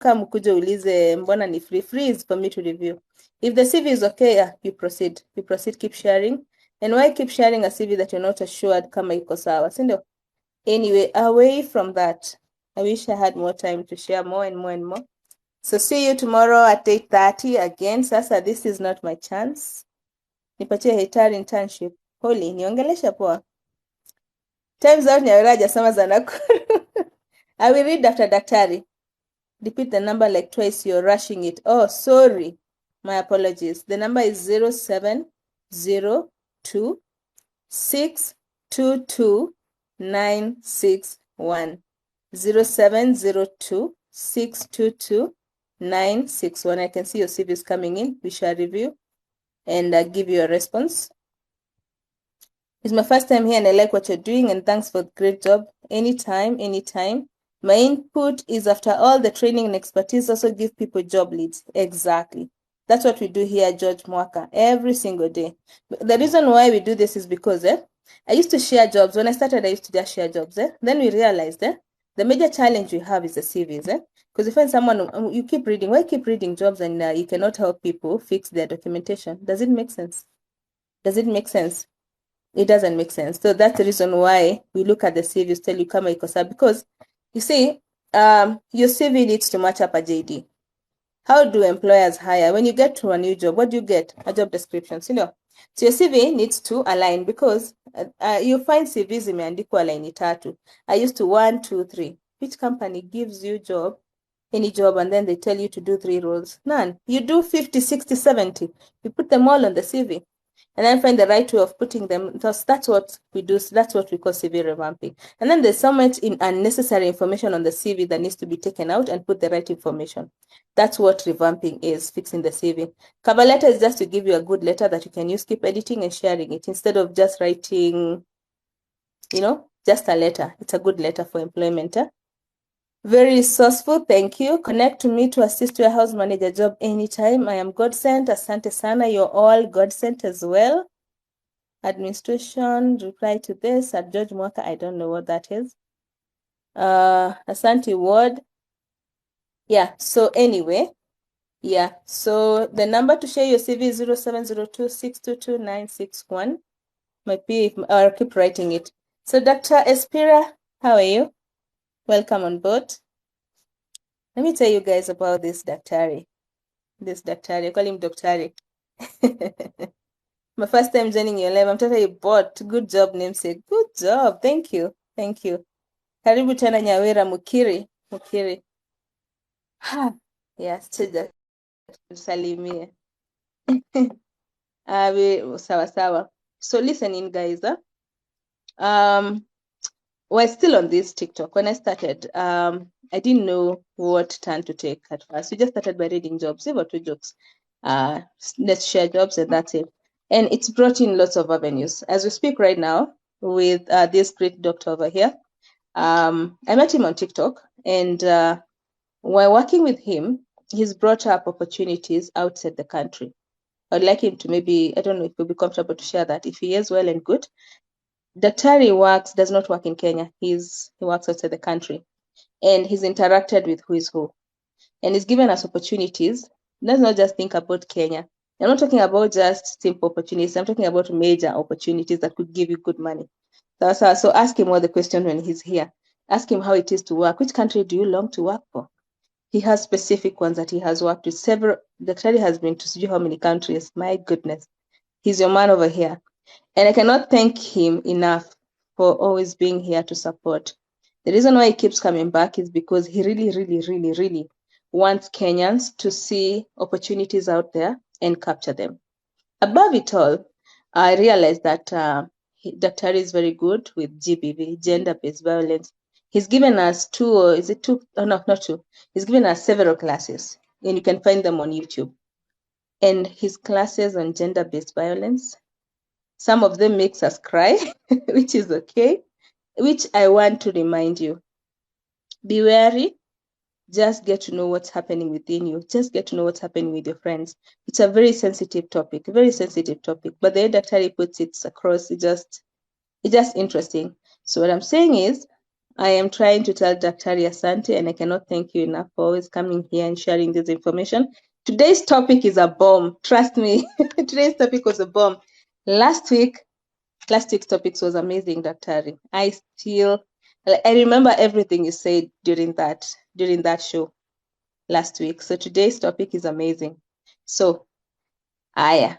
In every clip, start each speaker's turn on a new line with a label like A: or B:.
A: kama mkuja ulize mbona ni free is for me to review. If the CV is okay, yeah, you proceed, keep sharing. And why keep sharing a CV that you're not assured kama iko sawa, si ndio? Anyway, away from that, I wish I had more time to share more and more and more. So see you tomorrow at 8:30 again. Sasa this is not my chance. Nipatie HR internship. Holy, niongelesha poa. Times out Nyawira hajasema za Nakuru. I will read after daktari. Repeat the number like twice. You're rushing it. Oh, sorry. My apologies. The number is 0702 622 961. 0702 622 961. I can see your CVs coming in. We shall review and give you a response. It's my first time here and I like what you're doing, and thanks for the great job. Anytime. My input is after all the training and expertise, also give people job leads. Exactly. That's what we do here, George Mwaka, every single day. The reason why we do this is because I used to share jobs. When I started, I used to just share jobs. Then we realized the major challenge we have is the CVs. Because you find someone, you keep reading. Why keep reading jobs and you cannot help people fix their documentation? Does it make sense? Does it make sense? It doesn't make sense. So that's the reason why we look at the CVs, tell you kama iko sawa, because you see, your CV needs to match up a JD. How do employers hire? When you get to a new job, what do you get? A job description, you know. So your CV needs to align, because you find CVs imeandikwa line tatu. I used to 1, 2, 3. Which company gives you any job, and then they tell you to do 3 roles? None. You do 50, 60, 70. You put them all on the CV. And then find the right way of putting them. That's what we do. So that's what we call CV revamping. And then there's so much unnecessary information on the CV that needs to be taken out and put the right information. That's what revamping is, fixing the CV. Cover letter is just to give you a good letter that you can use, keep editing and sharing it, instead of just writing, just a letter. It's a good letter for employment. Very resourceful, thank you. Connect to me to assist your house manager job anytime. I am God sent. Asante sana. You're all God sent as well. Administration, reply to this at George Mwaka. I don't know what that is. Asante word. Yeah, so anyway, yeah, so the number to share your CV is 0702 622 961. Might be, or keep writing it. So Dr. Espira, how are you? Welcome on board. Let me tell you guys about this daktari. I call him Daktari. My first time joining your live. I'm telling you, bot. Good job, namesake. Good job. Thank you. Karibu tena Nyawira Mukiri. Yes, tusalimie. Sawa. So listen in, guys. We're still on this TikTok. When I started, I didn't know what turn to take at first. We just started by reading jobs. There were 2 jobs. Let's share jobs, and that's it. And it's brought in lots of avenues. As we speak right now with this great doctor over here, I met him on TikTok, and while working with him, he's brought up opportunities outside the country. I'd like him to maybe, I don't know if he'll be comfortable to share that. If he is, well and good. Daktari does not work in Kenya. He works outside the country, and he's interacted with who is who, and he's given us opportunities. Let's not just think about Kenya. I'm not talking about just simple opportunities. I'm talking about major opportunities that could give you good money. So ask him all the questions when he's here. Ask him how it is to work. Which country do you long to work for? He has specific ones that he has worked with. Daktari has been to see how many countries. My goodness. He's your man over here. And I cannot thank him enough for always being here to support. The reason why he keeps coming back is because he really wants Kenyans to see opportunities out there and capture them. Above it all, I realized that Daktari is very good with GBV, gender-based violence. He's given us 2, or is it 2? Oh, no, not 2. He's given us several classes, and you can find them on YouTube. And his classes on gender-based violence, some of them makes us cry, which is okay, which I want to remind you. Be wary. Just get to know what's happening within you. Just get to know what's happening with your friends. It's a very sensitive topic, But the way Daktari puts it across, it's just interesting. So what I'm saying is, I am trying to tell Daktari Asante, and I cannot thank you enough for always coming here and sharing this information. Today's topic is a bomb. Trust me, today's topic was a bomb. Last week's topic was amazing, Daktari. I remember everything you said during that show last week. So today's topic is amazing. So, aya,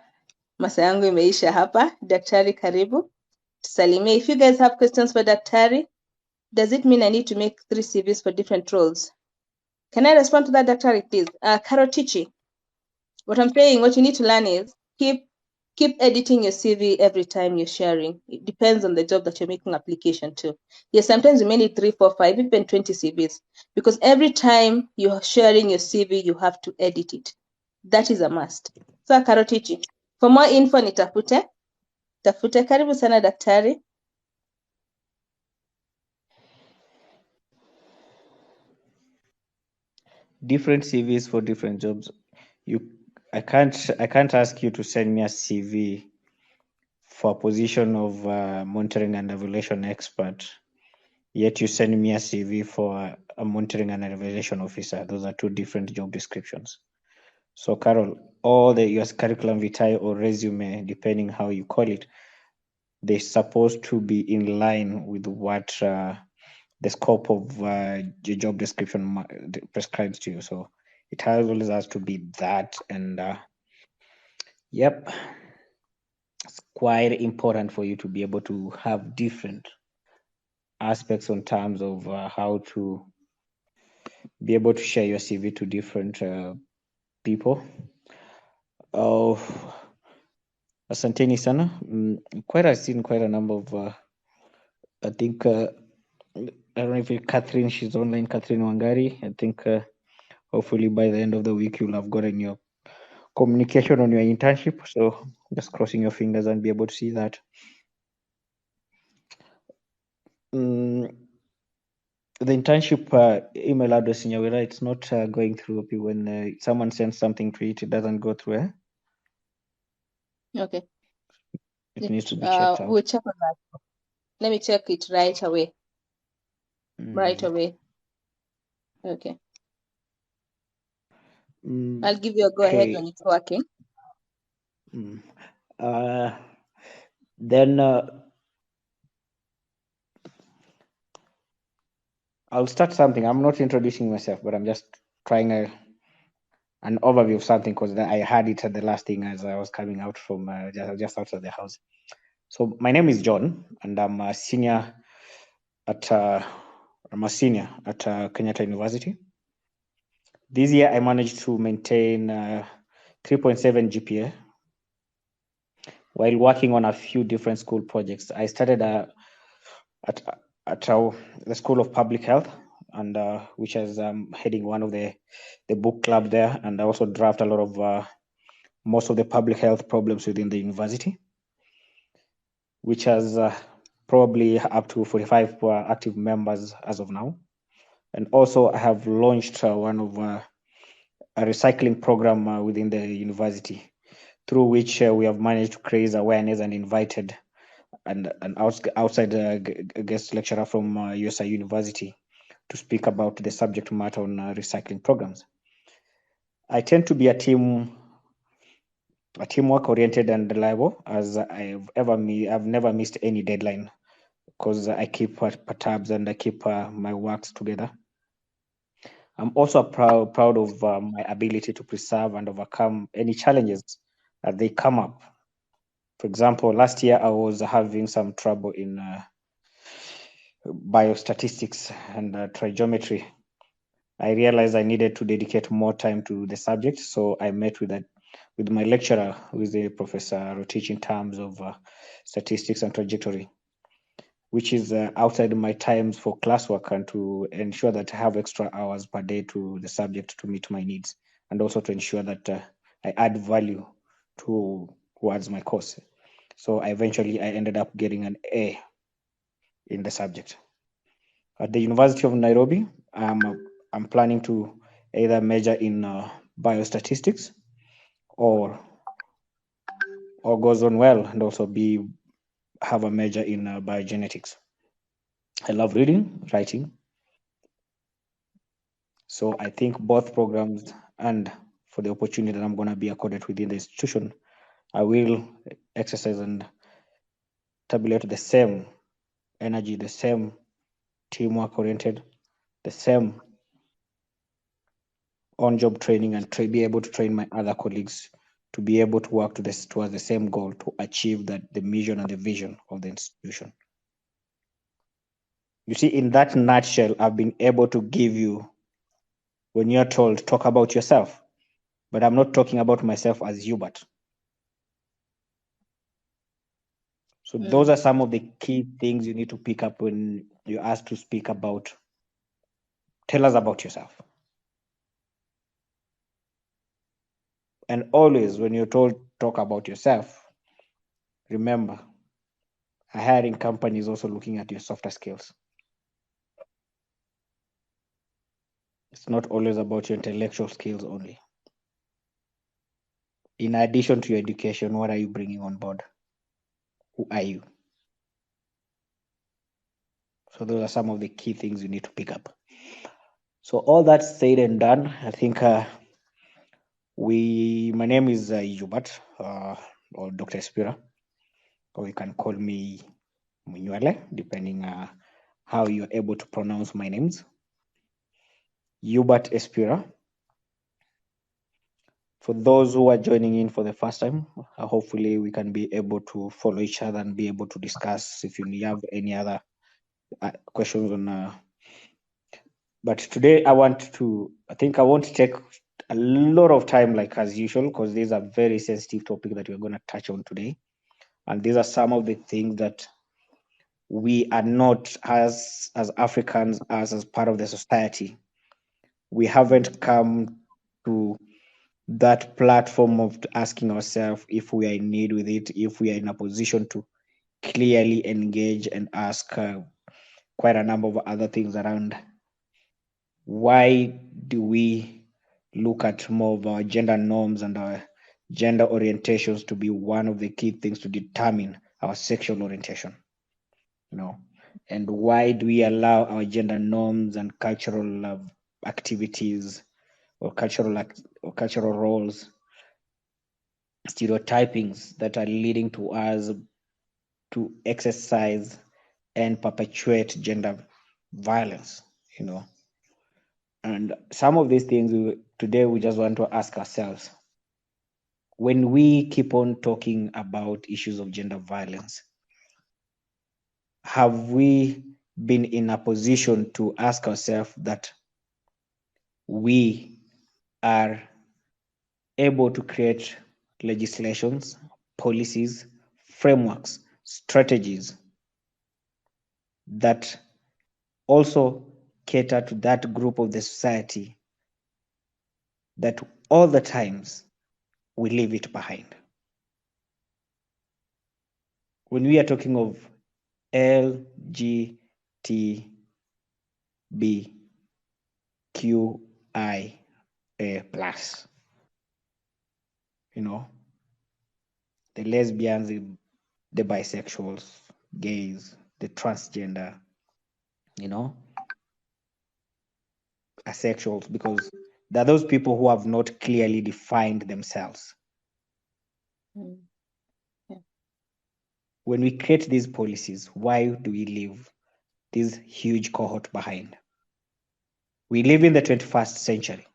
A: masaa yangu imeisha hapa. Daktari, karibu. Tusalimie. If you guys have questions for Daktari, does it mean I need to make 3 CVs for different roles? Can I respond to that, Daktari, please? Karotichi, what I'm saying, what you need to learn is keep editing your CV every time you're sharing. It depends on the job that you're making application to. Yes, sometimes you may need 3, 4, 5, even 20 CVs, because every time you're sharing your CV, you have to edit it. That is a must. So, Karotichi, for more info, nitafute. Karibu sana, Daktari.
B: Different CVs for different jobs. I can't ask you to send me a CV for a position of monitoring and evaluation expert, yet you send me a CV for a monitoring and evaluation officer. Those are 2 different job descriptions. So, Carol, all your curriculum vitae or resume, depending how you call it, they're supposed to be in line with what the scope of your job description prescribes to you. So it always has to be that. And yep, it's quite important for you to be able to have different aspects in terms of how to be able to share your CV to different people. Asanteni sana. I've seen quite a number of, I think, I don't know if Catherine, she's online, Catherine Wangari. I think hopefully by the end of the week, you'll have gotten your communication on your internship. So just crossing your fingers and be able to see that. The internship email address in Yawira, it's not going through. When someone sends something to it, it doesn't go through.
A: Okay.
B: It needs to be checked out.
A: We'll check on that. Let me check it right away. Right away. Okay. I'll give you a go ahead when it's working.
B: Then I'll start something. I'm not introducing myself, but I'm just trying an overview of something because I had it at the last thing as I was coming out from just outside the house. So my name is John, and I'm a senior at Kenyatta University. This year I managed to maintain 3.7 GPA while working on a few different school projects. I started at the School of Public Health, and which is heading one of the book club there, and I also draft a lot of most of the public health problems within the university, which has probably up to 45 active members as of now. And also I have launched one of a recycling program within the university, through which we have managed to create awareness and invited an outside guest lecturer from USI University to speak about the subject matter on recycling programs. I tend to be a teamwork oriented and reliable, as I've never missed any deadline because I keep tabs and I keep my works together. I'm also proud of my ability to preserve and overcome any challenges as they come up. For example, last year I was having some trouble in biostatistics and trigonometry. I realized I needed to dedicate more time to the subject, so I met with my lecturer, who is a professor who teaches in terms of statistics and trajectory, which is outside my times for classwork, and to ensure that I have extra hours per day to the subject to meet my needs, and also to ensure that I add value towards my course. So I ended up getting an A in the subject. At the University of Nairobi, I'm planning to either major in biostatistics or goes on well and also have a major in biogenetics. I love reading, writing. So I think both programs and for the opportunity that I'm going to be accorded within the institution, I will exercise and tabulate the same energy, the same teamwork oriented, the same on-job training, and be able to train my other colleagues to be able to work towards the same goal to achieve the mission and the vision of the institution. You see, in that nutshell, I've been able to give you, when you're told, talk about yourself, but I'm not talking about myself as Hubert. So those are some of the key things you need to pick up when you're asked to speak about, tell us about yourself. And always when you're told, talk about yourself, remember, a hiring company is also looking at your softer skills. It's not always about your intellectual skills only. In addition to your education, what are you bringing on board? Who are you? So those are some of the key things you need to pick up. So all that said and done, I think my name is Hubert, or Dr. Espira, or you can call me Munywale, depending how you're able to pronounce my names. Hubert Espira. For those who are joining in for the first time, hopefully we can be able to follow each other and be able to discuss if you have any other questions on. But today I won't take a lot of time like as usual, because these are very sensitive topic that we're going to touch on today. And these are some of the things that we are not as Africans, as part of the society. We haven't come to that platform of asking ourselves if we are in need with it, if we are in a position to clearly engage and ask quite a number of other things around why do we look at more of our gender norms and our gender orientations to be one of the key things to determine our sexual orientation, and why do we allow our gender norms and cultural activities or cultural roles, stereotypings that are leading to us to exercise and perpetuate gender violence, And some of these things today we just want to ask ourselves, when we keep on talking about issues of gender violence, have we been in a position to ask ourselves that we are able to create legislations, policies, frameworks, strategies that also cater to that group of the society that all the times we leave it behind? When we are talking of LGBTQIA plus, the lesbians, the bisexuals, gays, the transgender, asexuals, because there are those people who have not clearly defined themselves.
A: Yeah.
B: When we create these policies, why do we leave this huge cohort behind? We live in the 21st century,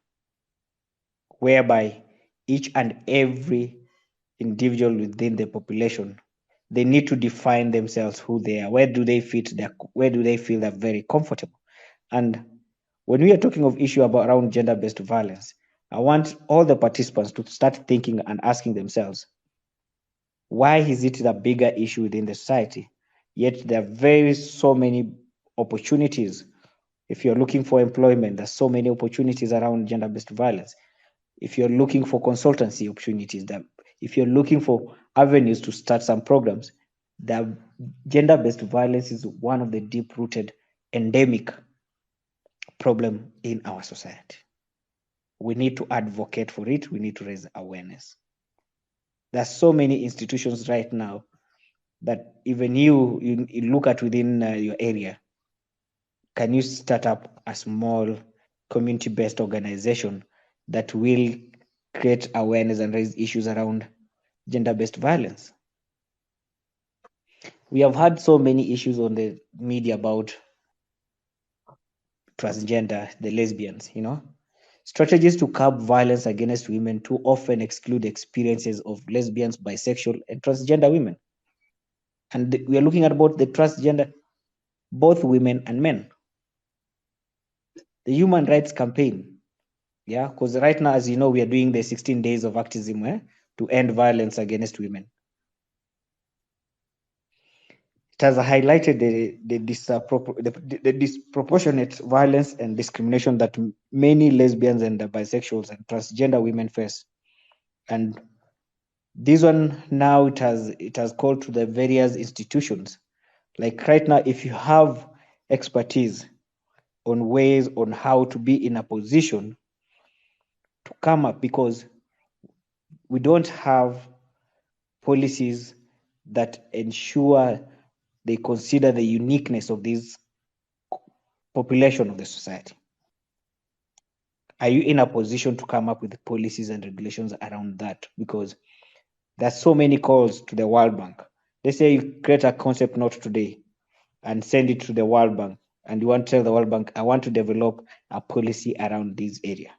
B: whereby each and every individual within the population, they need to define themselves who they are. Where do they feel they're very comfortable? And when we are talking of issue around gender-based violence, I want all the participants to start thinking and asking themselves, why is it a bigger issue within the society? Yet there are so many opportunities. If you're looking for employment, there's so many opportunities around gender-based violence. If you're looking for consultancy opportunities, if you're looking for avenues to start some programs, the gender-based violence is one of the deep-rooted endemic problem in our society. We need to advocate for it. We need to raise awareness. There's so many institutions right now that even you look at within your area, can you start up a small community-based organization that will create awareness and raise issues around gender-based violence? We have had so many issues on the media about transgender, the lesbians, Strategies to curb violence against women too often exclude experiences of lesbians, bisexual, and transgender women. And we are looking at both the transgender, both women and men. The human rights campaign, because right now, as you know, we are doing the 16 days of activism to end violence against women. It has highlighted the disproportionate violence and discrimination that many lesbians and bisexuals and transgender women face. And this one now it has called to the various institutions. Like right now, if you have expertise on ways on how to be in a position to come up, because we don't have policies that ensure they consider the uniqueness of this population of the society. Are you in a position to come up with policies and regulations around that? Because there's so many calls to the World Bank. Let's say you create a concept note today and send it to the World Bank, and you want to tell the World Bank, I want to develop a policy around this area.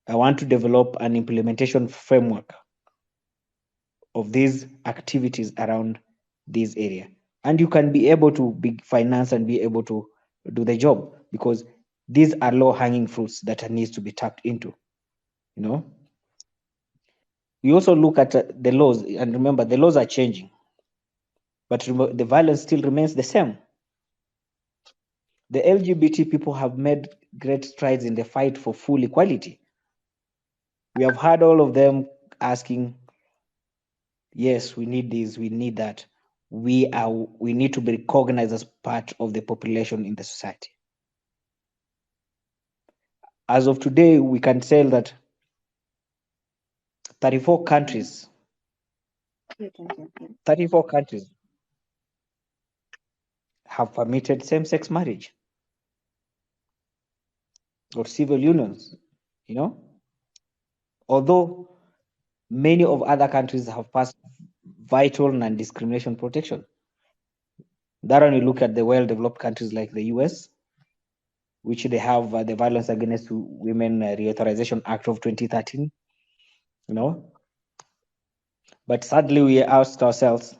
B: I want to develop an implementation framework of these activities around this area. And you can be able to be financed and be able to do the job, because these are low-hanging fruits that needs to be tapped into. We also look at the laws, and remember, the laws are changing, but the violence still remains the same. The LGBT people have made great strides in the fight for full equality. We have heard all of them asking, yes, we need this, we need that. We need to be recognized as part of the population in the society. As of today, we can say that 34 countries have permitted same-sex marriage or civil unions, although many of other countries have passed vital non-discrimination protection. That when you look at the well-developed countries like the US, which they have the Violence Against Women Reauthorization Act of 2013, But sadly, we asked ourselves,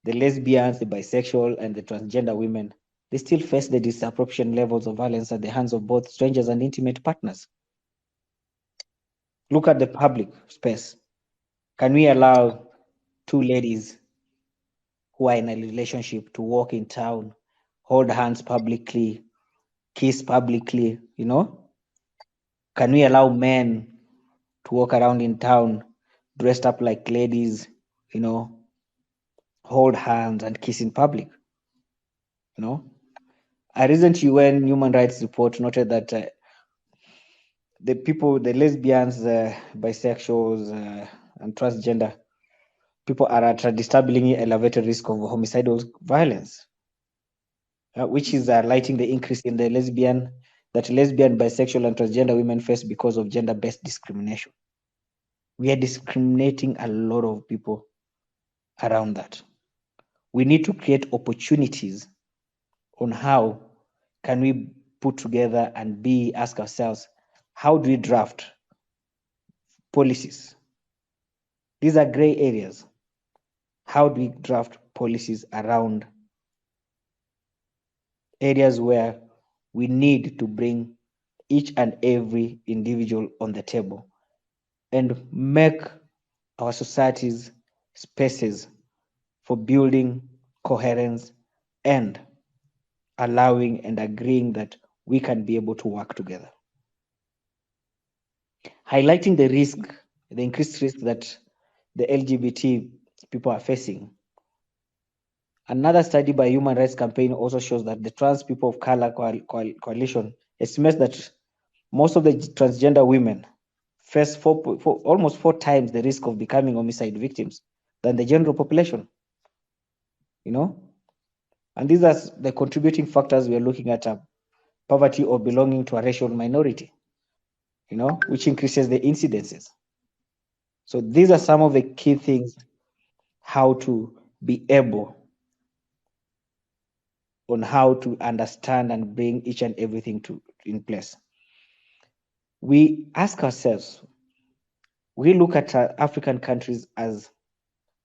B: the lesbians, the bisexual, and the transgender women, they still face the disproportionate levels of violence at the hands of both strangers and intimate partners. Look at the public space. Can we allow two ladies who are in a relationship to walk in town, hold hands publicly, kiss publicly, Can we allow men to walk around in town dressed up like ladies, hold hands and kiss in public? A recent UN human rights report noted that the lesbians, bisexuals, and transgender people are at a disturbingly elevated risk of homicidal violence, which is highlighting the increase in the lesbian, bisexual, and transgender women face because of gender-based discrimination. We are discriminating a lot of people around that. We need to create opportunities on how can we put together and ask ourselves, how do we draft policies? These are gray areas. How do we draft policies around areas where we need to bring each and every individual on the table and make our societies spaces for building coherence and allowing and agreeing that we can be able to work together. Highlighting the increased risk that the LGBT people are facing. Another study by Human Rights Campaign also shows that the Trans People of Color Coalition estimates that most of the transgender women face almost 4 times the risk of becoming homicide victims than the general population. And these are the contributing factors we are looking at: poverty or belonging to a racial minority, which increases the incidences. So these are some of the key things, how to be able on how to understand and bring each and everything in place. We ask ourselves, we look at African countries as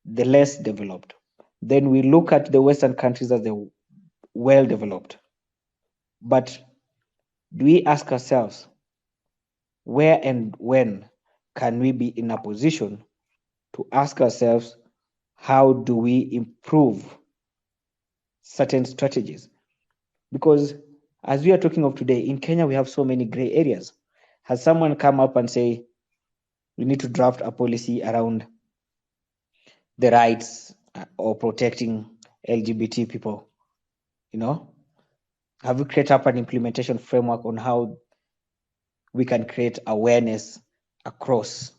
B: the less developed. Then we look at the Western countries as the well developed. But do we ask ourselves, where and when can we be in a position to ask ourselves, how do we improve certain strategies? Because as we are talking of today, in Kenya, we have so many gray areas. Has someone come up and say, we need to draft a policy around the rights or protecting LGBT people? Have we created up an implementation framework on how we can create awareness across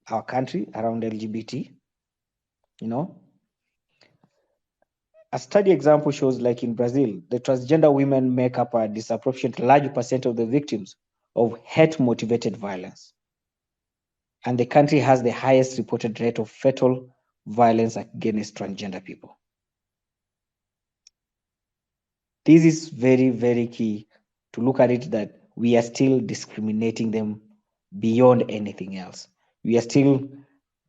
B: our country around LGBT? A study example shows, like in Brazil, the transgender women make up a disproportionate large percent of the victims of hate-motivated violence. And the country has the highest reported rate of fatal violence against transgender people. This is very, very key to look at it, that we are still discriminating them beyond anything else. We are still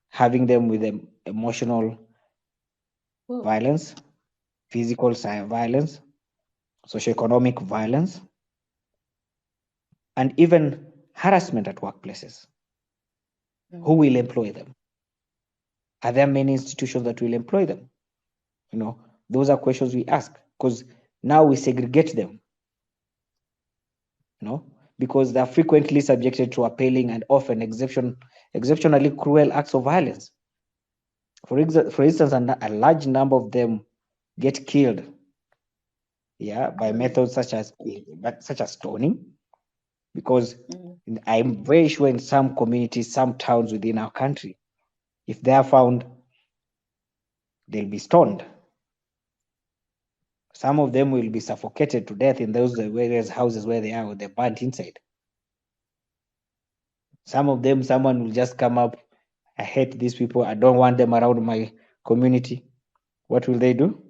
B: having them with emotional violence, physical violence, socioeconomic violence, and even harassment at workplaces. Who will employ them? Are there many institutions that will employ them? Those are questions we ask, because now we segregate them, because they're frequently subjected to appalling and often exceptionally cruel acts of violence. For instance, a large number of them get killed, by methods such as stoning, because I'm very sure in some communities, some towns within our country, if they are found, they'll be stoned. Some of them will be suffocated to death in those various houses where they are, or they're burnt inside. Some of them, someone will just come up, I hate these people, I don't want them around my community. What will they do?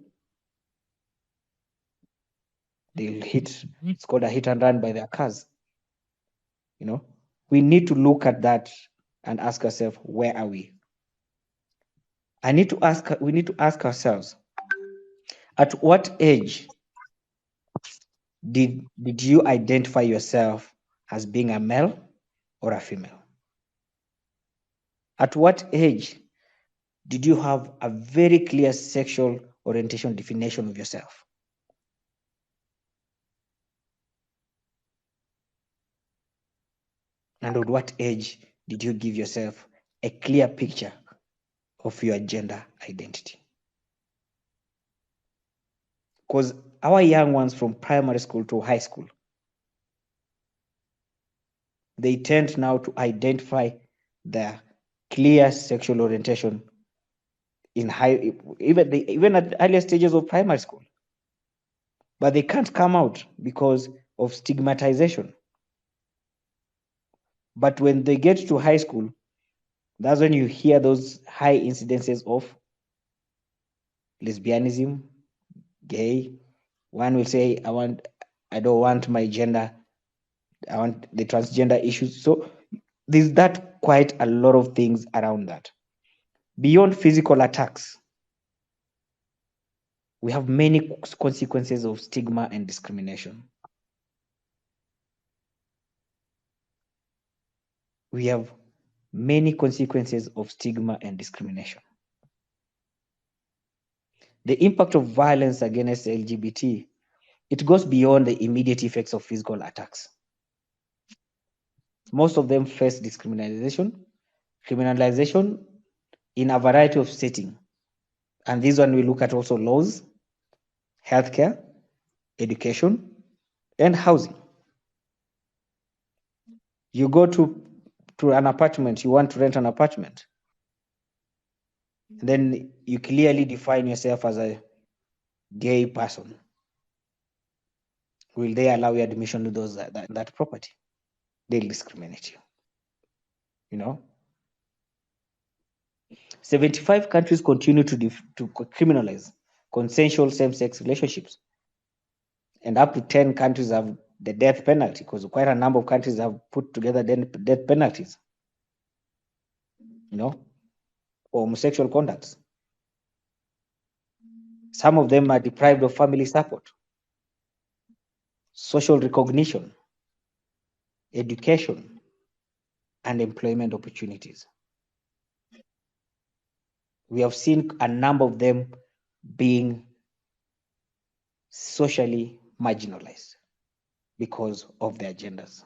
B: They'll hit, it's called a hit and run by their cars. We need to look at that and ask ourselves, where are we? We need to ask ourselves, at what age did you identify yourself as being a male or a female? At what age did you have a very clear sexual orientation definition of yourself? And at what age did you give yourself a clear picture of your gender identity? Because our young ones from primary school to high school, they tend now to identify their clear sexual orientation in even at earlier stages of primary school. But they can't come out because of stigmatization. But when they get to high school, that's when you hear those high incidences of lesbianism, gay. One will say, I don't want my gender, I want the transgender issues. So there's that quite a lot of things around that. Beyond physical attacks, we have many consequences of stigma and discrimination. We have many consequences of stigma and discrimination. The impact of violence against LGBT, it goes beyond the immediate effects of physical attacks. Most of them face criminalization in a variety of settings. And this one we look at also laws, healthcare, education, and housing. You go to an apartment, you want to rent an apartment. Then you clearly define yourself as a gay person, will they allow you admission to those that property? They'll discriminate you. You know, 75 countries continue to criminalize consensual same-sex relationships, and up to 10 countries have the death penalty, because quite a number of countries have put together death penalties. You know, for homosexual conduct. Some of them are deprived of family support, social recognition, education, and employment opportunities. We have seen a number of them being socially marginalized because of their genders.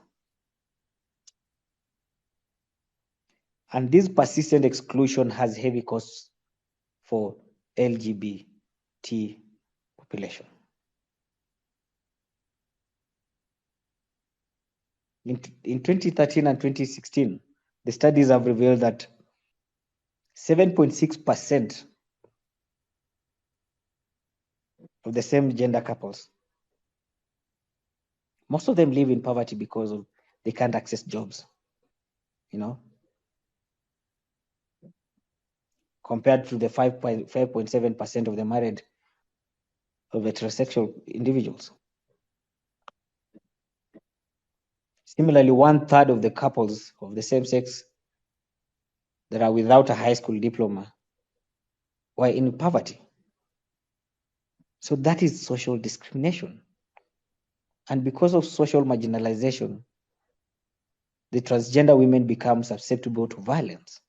B: And this persistent exclusion has heavy costs for LGBT population. In 2013 and 2016, the studies have revealed that 7.6% of the same gender couples, most of them live in poverty because of they can't access jobs, you know, compared to the 5.7% of the married of heterosexual individuals. Similarly, 1/3 of the couples of the same sex that are without a high school diploma were in poverty. So that is social discrimination. And because of social marginalization, the transgender women become susceptible to violence.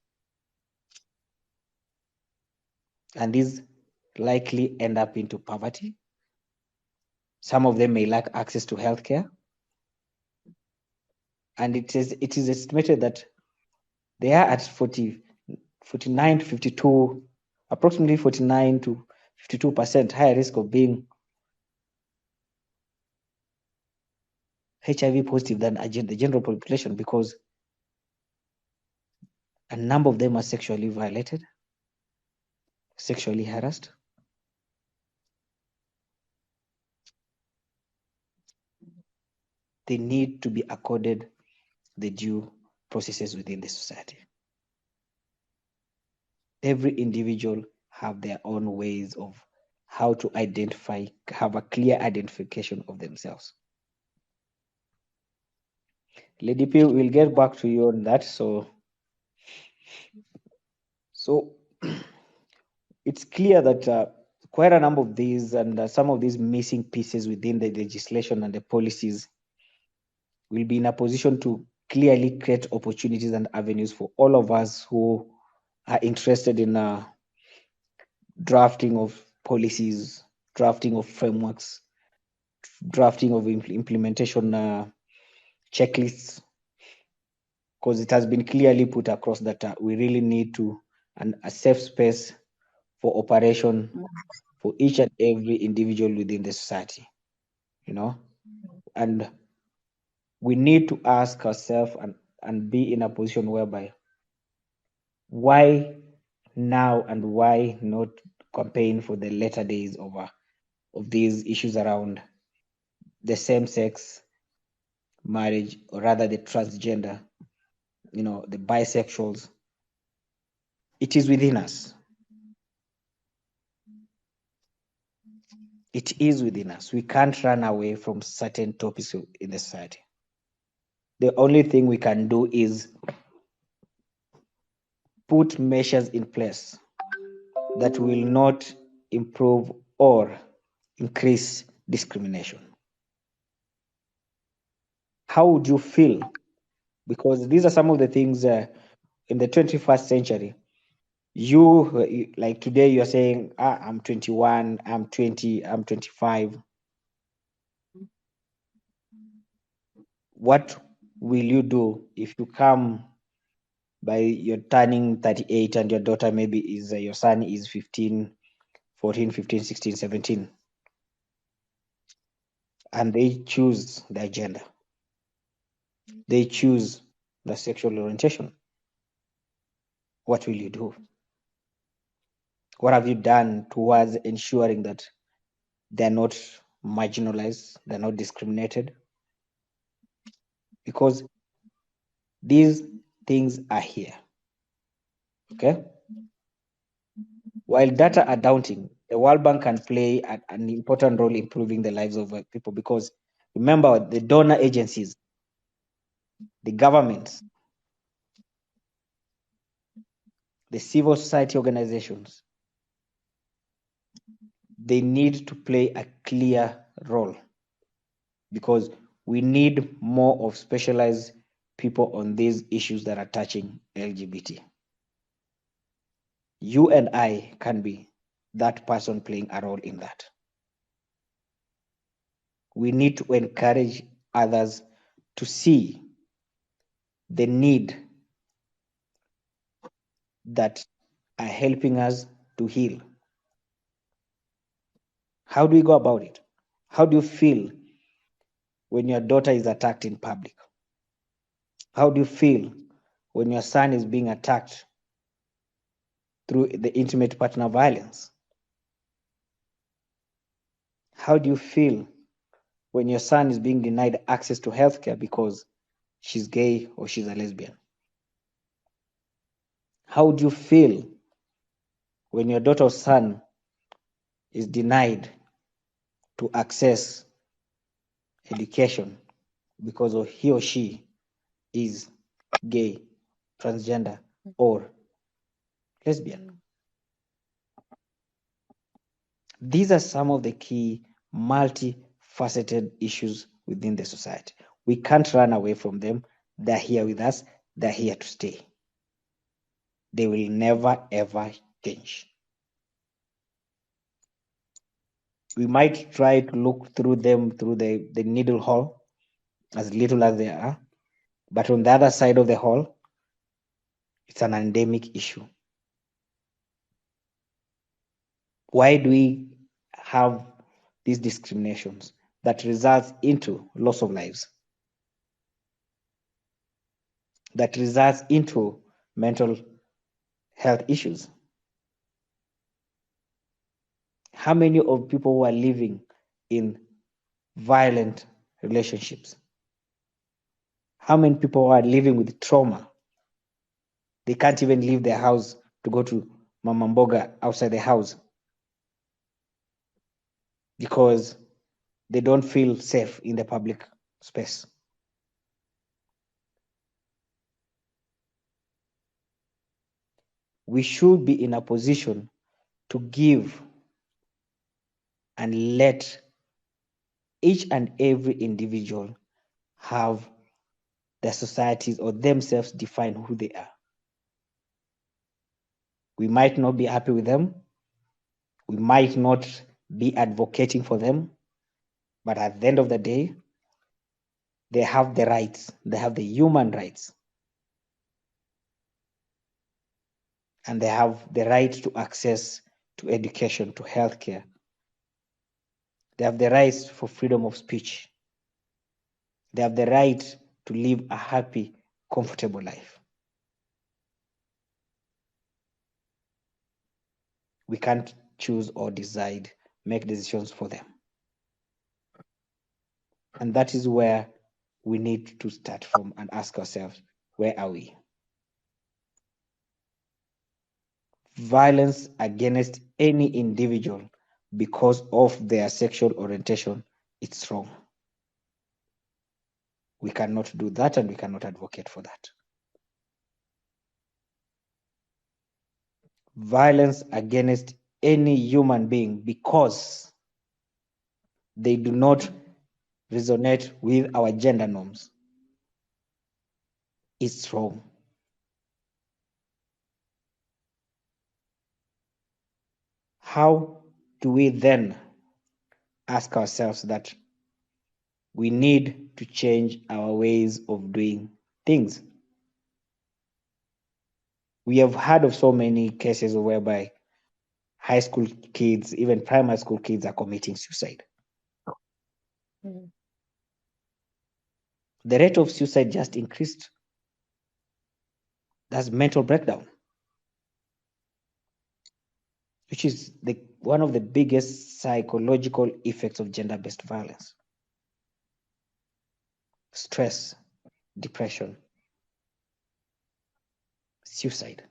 B: And these likely end up into poverty. Some of them may lack access to healthcare. And it is estimated that they are at 49 to 52, approximately 49 to 52% higher risk of being HIV positive than the general population, because a number of them are sexually violated, sexually harassed. They need to be accorded the due processes within the society. Every individual have their own ways of how to identify, have a clear identification of themselves. Lady P, we'll get back to you on that. So it's clear that quite a number of these and some of these missing pieces within the legislation and the policies will be in a position to clearly create opportunities and avenues for all of us who are interested in drafting of policies, drafting of frameworks, drafting of implementation checklists, because it has been clearly put across that we really need to a safe space for operation for each and every individual within the society, you know, and we need to ask ourselves and be in a position whereby why now and why not campaign for the later days of these issues around the same-sex marriage, or rather the transgender, you know, the bisexuals. It is within us. It is within us. We can't run away from certain topics in the society. The only thing we can do is put measures in place that will not improve or increase discrimination. How would you feel? Because these are some of the things in the 21st century. You, like today, you're saying, I'm 21, I'm 20, I'm 25. What will you do if you come by you're turning 38 and your daughter maybe is, your son is 15, 14, 15, 16, 17, and they choose their gender? They choose the sexual orientation. What will you do? What have you done towards ensuring that they're not marginalized, they're not discriminated, because these things are here. Okay? While data are daunting, the World Bank can play an important role in improving the lives of people, because remember, the donor agencies, the governments, the civil society organizations, they need to play a clear role, because we need more of specialized people on these issues that are touching LGBT. You and I can be that person playing a role in that. We need to encourage others to see the need that are helping us to heal. How do we go about it? How do you feel when your daughter is attacked in public? How do you feel when your son is being attacked through the intimate partner violence? How do you feel when your son is being denied access to healthcare because she's gay or she's a lesbian? How do you feel when your daughter or son is denied to access education because of he or she is gay, transgender, or lesbian? These are some of the key multifaceted issues within the society. We can't run away from them. They're here with us. They're here to stay. They will never, ever change. We might try to look through them through the needle hole, as little as they are, but on the other side of the hole, it's an endemic issue. Why do we have these discriminations that results into loss of lives, that results into mental health issues? How many of people who are living in violent relationships? How many people who are living with trauma? They can't even leave their house to go to Mama Mboga outside the house because they don't feel safe in the public space. We should be in a position to give and let each and every individual have their societies or themselves define who they are. We might not be happy with them. We might not be advocating for them, but at the end of the day, they have the rights, they have the human rights, and they have the right to access to education, to healthcare. They have the rights for freedom of speech. They have the right to live a happy, comfortable life. We can't choose or decide, make decisions for them. And that is where we need to start from and ask ourselves, where are we? Violence against any individual because of their sexual orientation, it's wrong. We cannot do that, and we cannot advocate for that. Violence against any human being because they do not resonate with our gender norms is wrong. How do we then ask ourselves that we need to change our ways of doing things? We have heard of so many cases whereby high school kids, even primary school kids, are committing suicide.
A: Mm.
B: The rate of suicide just increased. That's mental breakdown. which is one of the biggest psychological effects of gender-based violence. Stress, depression, suicide.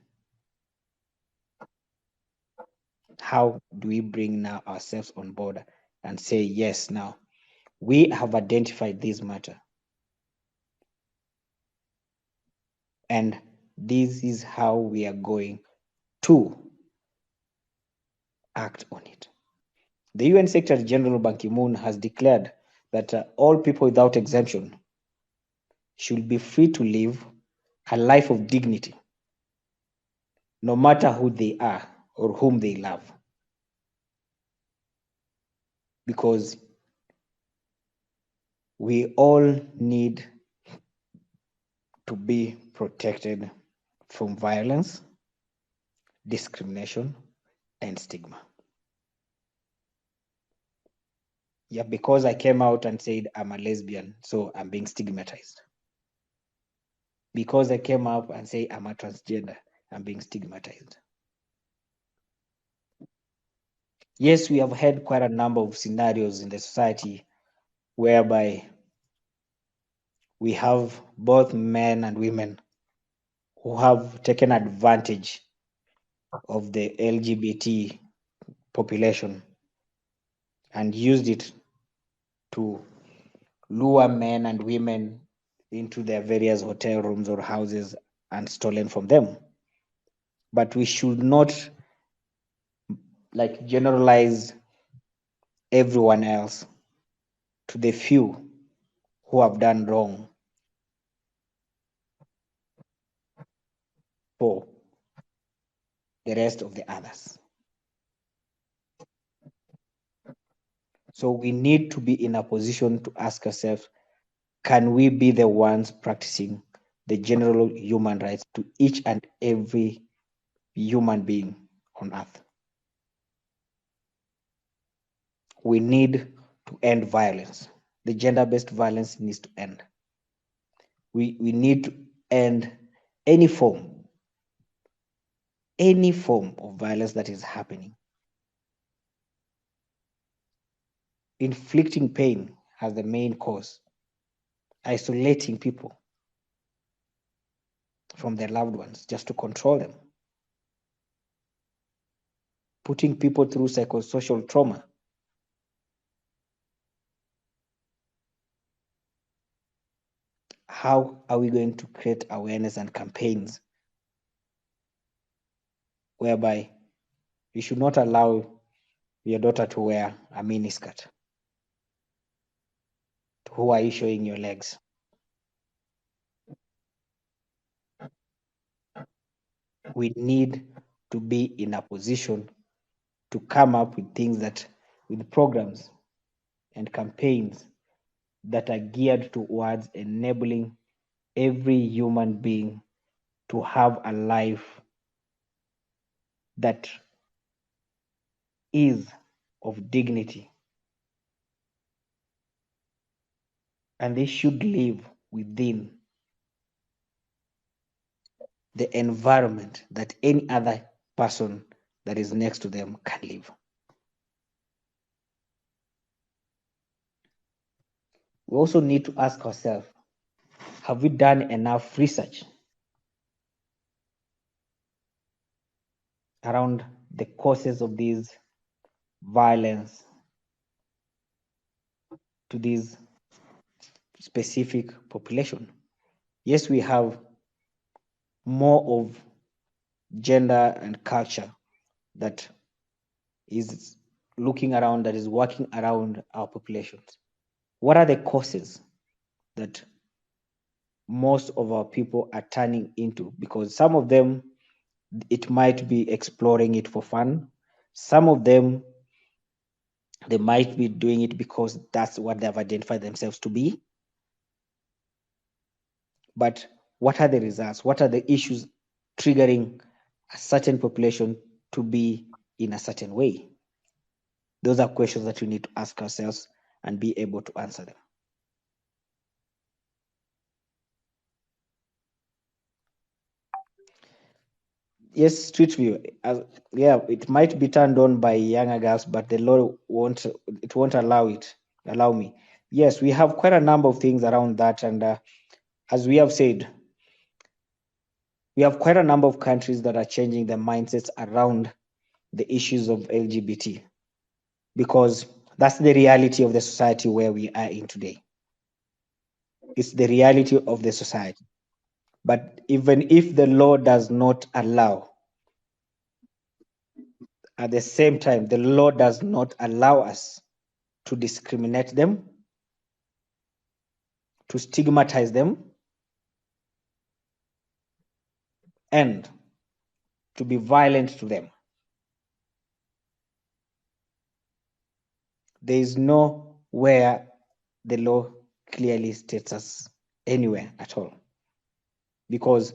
B: How do we bring now ourselves on board and say, yes, now we have identified this matter, and this is how we are going to act on it. The UN Secretary General Ban Ki-moon has declared that all people without exemption should be free to live a life of dignity, no matter who they are or whom they love. Because we all need to be protected from violence, discrimination, and stigma. Yeah, because I came out and said I'm a lesbian, so I'm being stigmatized. Because I came up and say I'm a transgender, I'm being stigmatized. Yes, we have had quite a number of scenarios in the society whereby we have both men and women who have taken advantage of the LGBT population and used it to lure men and women into their various hotel rooms or houses and stolen from them. But we should not generalize everyone else to the few who have done wrong for the rest of the others. So we need to be in a position to ask ourselves, can we be the ones practicing the general human rights to each and every human being on earth? We need to end violence. The gender-based violence needs to end. We need to end any form of violence that is happening. Inflicting pain as the main cause, isolating people from their loved ones just to control them, putting people through psychosocial trauma. How are we going to create awareness and campaigns whereby you should not allow your daughter to wear a miniskirt? Who are you showing your legs? We need to be in a position to come up with with programs and campaigns that are geared towards enabling every human being to have a life that is of dignity. And they should live within the environment that any other person that is next to them can live. We also need to ask ourselves, have we done enough research around the causes of this violence to this specific population? Yes, we have more of gender and culture that is looking around, that is working around our populations. What are the causes that most of our people are turning into? Because some of them, it might be exploring it for fun. Some of them, they might be doing it because that's what they've identified themselves to be. But what are the results? What are the issues triggering a certain population to be in a certain way? Those are questions that we need to ask ourselves and be able to answer them. Yes, street view. Yeah, it might be turned on by younger girls, but the law won't allow me. Yes, we have quite a number of things around that, and as we have said, we have quite a number of countries that are changing their mindsets around the issues of LGBT, because that's the reality of the society where we are in today. It's the reality of the society. But even if the law does not allow, at the same time, the law does not allow us to discriminate them, to stigmatize them, and to be violent to them. There is nowhere the law clearly states us anywhere at all. Because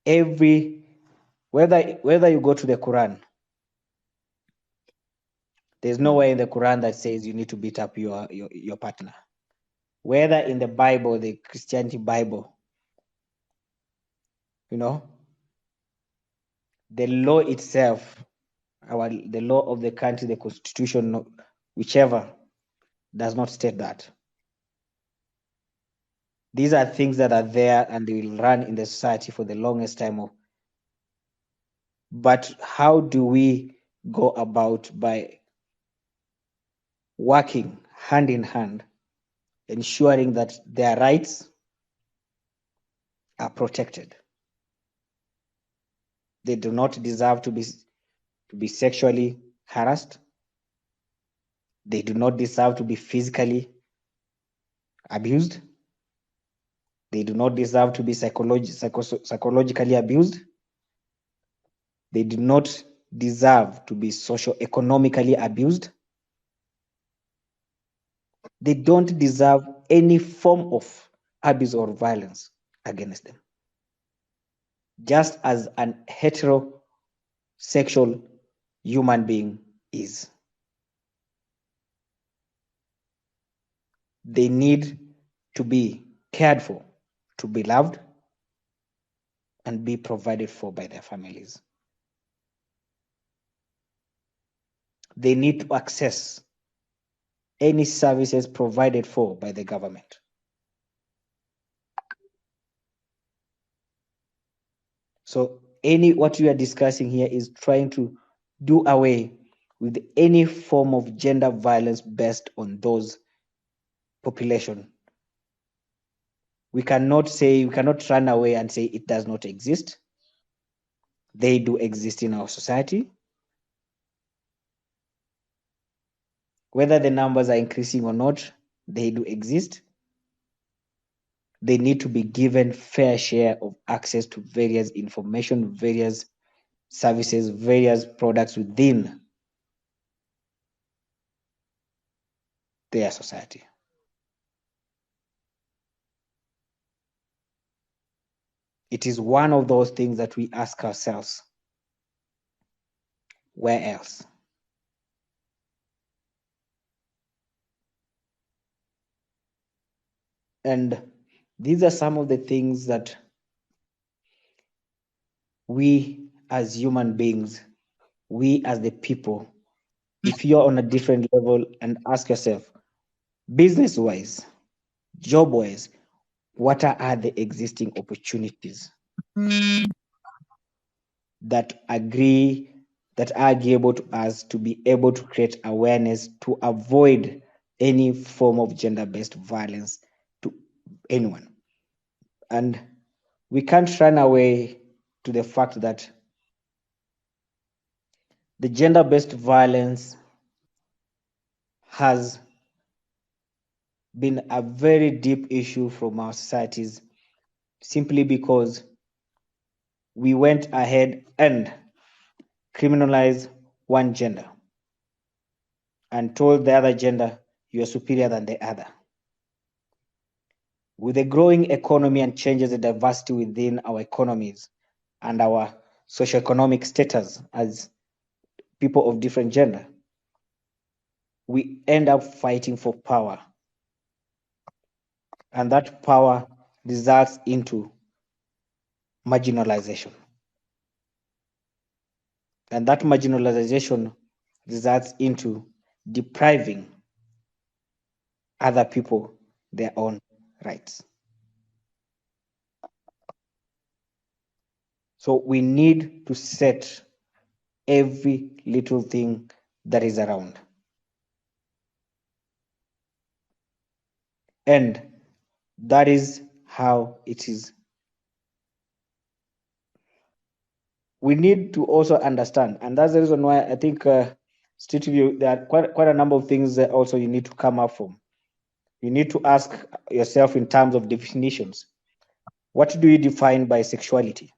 B: whether you go to the Quran, there's nowhere in the Quran that says you need to beat up your partner. Whether in the Bible, the Christianity Bible, the law itself, the law of the country, the constitution, whichever, does not state that. These are things that are there and they will run in the society for the longest time. But how do we go about by working hand in hand, ensuring that their rights are protected? They do not deserve to be sexually harassed. They do not deserve to be physically abused. They do not deserve to be psychologically abused. They do not deserve to be socio-economically abused. They don't deserve any form of abuse or violence against them. Just as an heterosexual human being is. They need to be cared for, to be loved, and be provided for by their families. They need to access any services provided for by the government. So what we are discussing here is trying to do away with any form of gender violence based on those population. We cannot run away and say it does not exist. They do exist in our society. Whether the numbers are increasing or not, they do exist. They need to be given fair share of access to various information, various services, various products within their society. It is one of those things that we ask ourselves, where else? And these are some of the things that we as human beings, we as the people, if you're on a different level and ask yourself, business-wise, job-wise, what are the existing opportunities that are agreeable to us to be able to create awareness to avoid any form of gender-based violence to anyone? And we can't run away to the fact that the gender-based violence has been a very deep issue from our societies simply because we went ahead and criminalized one gender and told the other gender you are superior than the other. With the growing economy and changes in diversity within our economies and our socioeconomic status as people of different gender, we end up fighting for power. And that power results into marginalization. And that marginalization results into depriving other people their own rights. So we need to set every little thing that is around. And that is how it is. We need to also understand, and that's the reason why I think Street View, there are quite a number of things that also you need to come up from. You need to ask yourself in terms of definitions. What do you define by sexuality?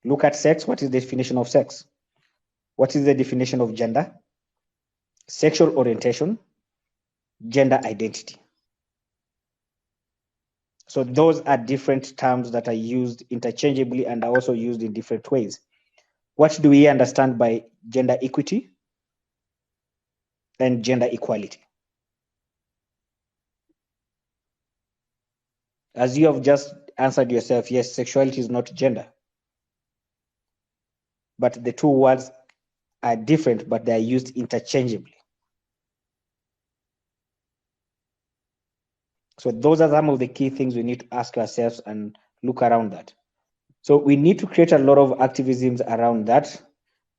B: Look at sex. What is the definition of sex? What is the definition of gender? Sexual orientation, gender identity. So those are different terms that are used interchangeably and are also used in different ways. What do we understand by gender equity and gender equality? As you have just answered yourself, yes, sexuality is not gender. But the two words are different, but they are used interchangeably. So those are some of the key things we need to ask ourselves and look around that. So we need to create a lot of activisms around that.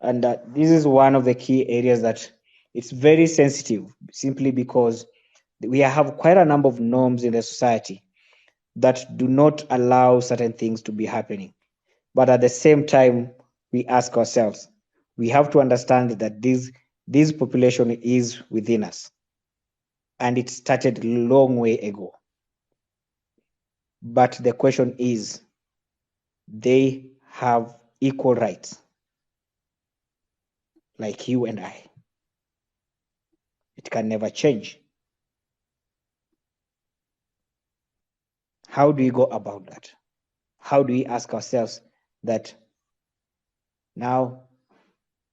B: And this is one of the key areas that it's very sensitive, simply because we have quite a number of norms in the society that do not allow certain things to be happening. But at the same time, we ask ourselves, we have to understand that this population is within us. And it started a long way ago. But the question is, they have equal rights, like you and I. It can never change. How do we go about that? How do we ask ourselves that now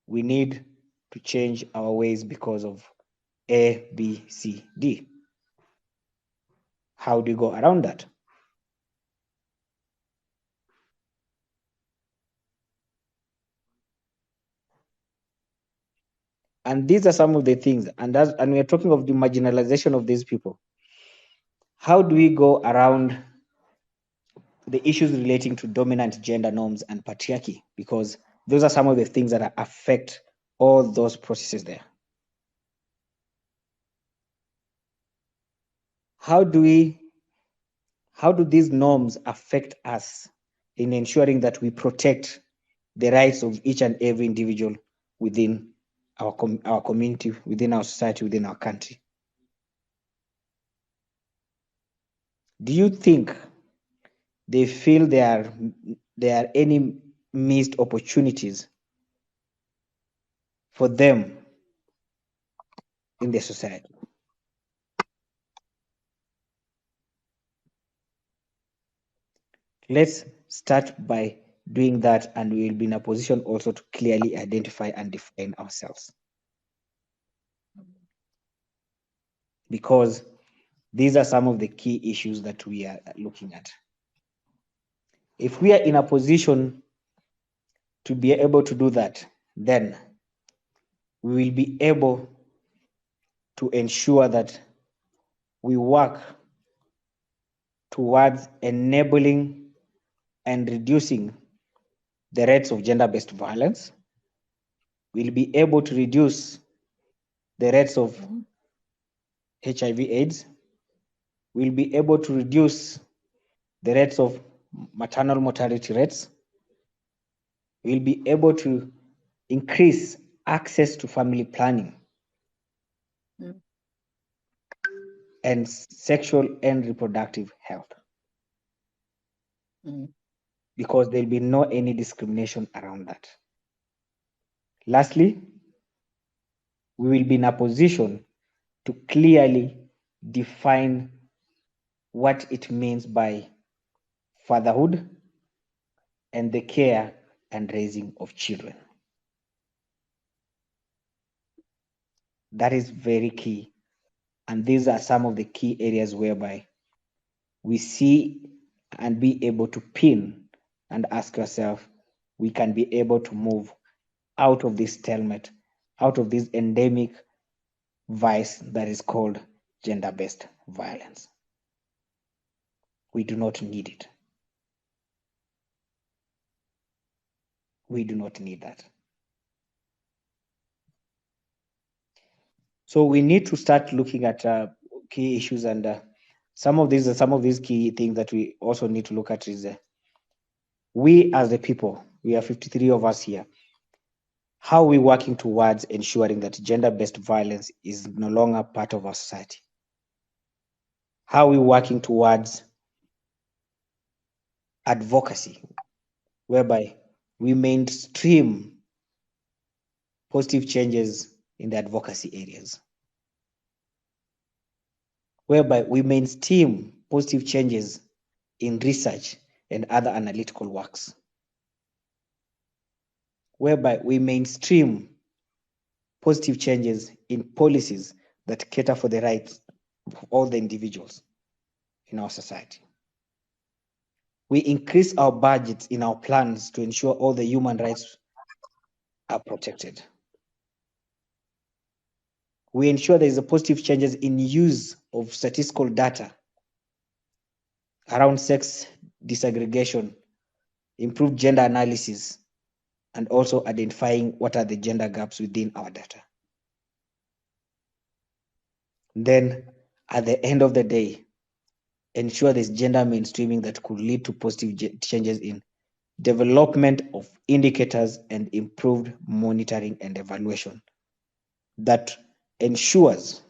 B: we need to change our ways because of A, B, C, D? How do you go around that? And these are some of the things, and we're talking of the marginalization of these people. How do we go around the issues relating to dominant gender norms and patriarchy? Because those are some of the things that affect all those processes there. How do these norms affect us in ensuring that we protect the rights of each and every individual within our community, within our society, within our country? Do you think they feel there are any missed opportunities for them in the society? Let's start by doing that, and we will be in a position also to clearly identify and define ourselves. Because these are some of the key issues that we are looking at. If we are in a position to be able to do that, then we will be able to ensure that we work towards enabling and reducing the rates of gender-based violence. We'll be able to reduce the rates of HIV/AIDS. We'll be able to reduce the rates of maternal mortality rates. We'll be able to increase access to family planning and sexual and reproductive health. Because there'll be no any discrimination around that. Lastly, we will be in a position to clearly define what it means by fatherhood and the care and raising of children. That is very key. And these are some of the key areas whereby we see and be able to pin and ask ourselves, we can be able to move out of this stalemate, out of this endemic vice that is called gender-based violence. We do not need it. We do not need that. So we need to start looking at key issues, and some of these key things that we also need to look at is we as the people, we are 53 of us here. How are we working towards ensuring that gender-based violence is no longer part of our society? How are we working towards advocacy, whereby we mainstream positive changes in the advocacy areas, whereby we mainstream positive changes in research and other analytical works, whereby we mainstream positive changes in policies that cater for the rights of all the individuals in our society. We increase our budgets in our plans to ensure all the human rights are protected. We ensure there is a positive changes in use of statistical data around sex disaggregation, improved gender analysis, and also identifying what are the gender gaps within our data. Then at the end of the day, ensure there's gender mainstreaming that could lead to positive changes in development of indicators and improved monitoring and evaluation that ensures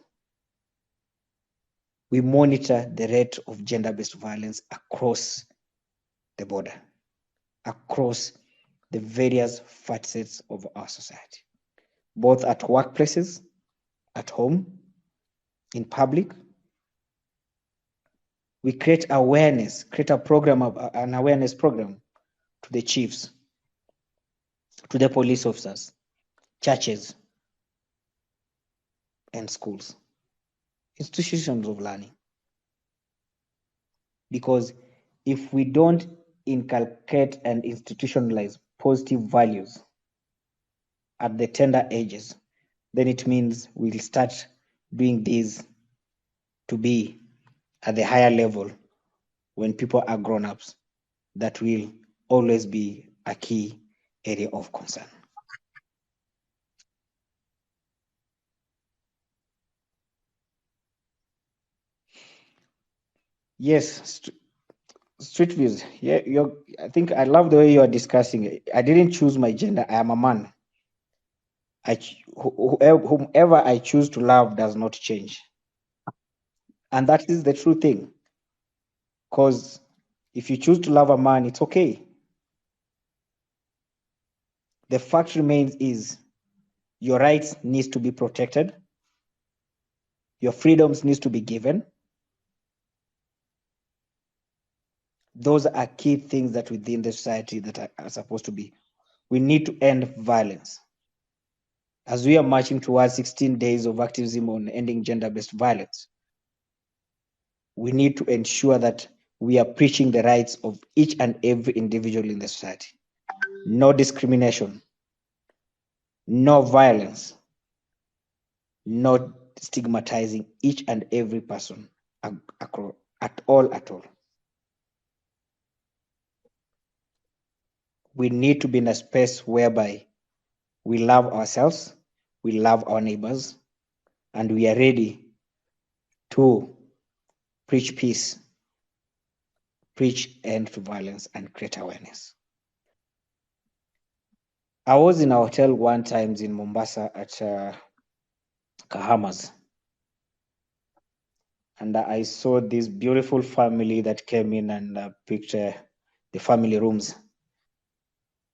B: we monitor the rate of gender-based violence across the border, across the various facets of our society, both at workplaces, at home, in public. We create awareness, create a program, an awareness program to the chiefs, to the police officers, churches, and schools, institutions of learning. Because if we don't inculcate and institutionalize positive values at the tender ages, then it means we'll start doing this to be at the higher level when people are grown-ups. That will always be a key area of concern. Yes, street views. Yeah, I think I love the way you are discussing it. I didn't choose my gender. I am a man. Whomever I choose to love does not change. And that is the true thing. Because if you choose to love a man, it's okay. The fact remains is your rights needs to be protected. Your freedoms needs to be given. Those are key things that within the society that are supposed to be. We need to end violence. As we are marching towards 16 days of activism on ending gender-based violence, we need to ensure that we are preaching the rights of each and every individual in the society. No discrimination, no violence, no stigmatizing each and every person at all. We need to be in a space whereby we love ourselves, we love our neighbors, and we are ready to preach peace, preach end to violence, and create awareness. I was in a hotel one time in Mombasa at Kahamas, and I saw this beautiful family that came in and picked the family rooms.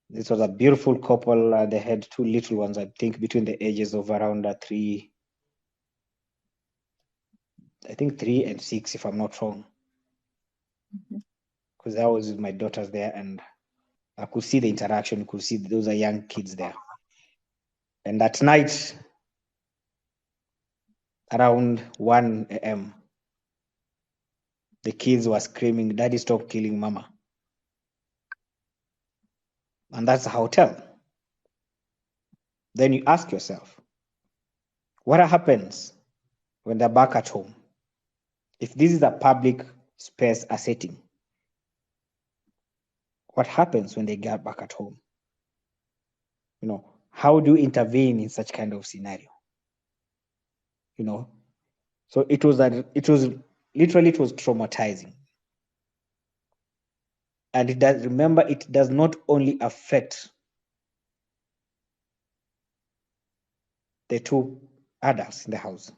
B: This was a beautiful couple. They had two little ones, I think, between the ages of around 3 and 6, if I'm not wrong. Because I was with my daughters there, and I could see the interaction. You could see those are young kids there. And at night, around 1 a.m., the kids were screaming, "Daddy, stop killing Mama." And that's a hotel. Then you ask yourself, what happens when they're back at home? If this is a public space, a setting, what happens when they get back at home? How do you intervene in such kind of scenario? So it was traumatizing. And it does not only affect the two adults in the house.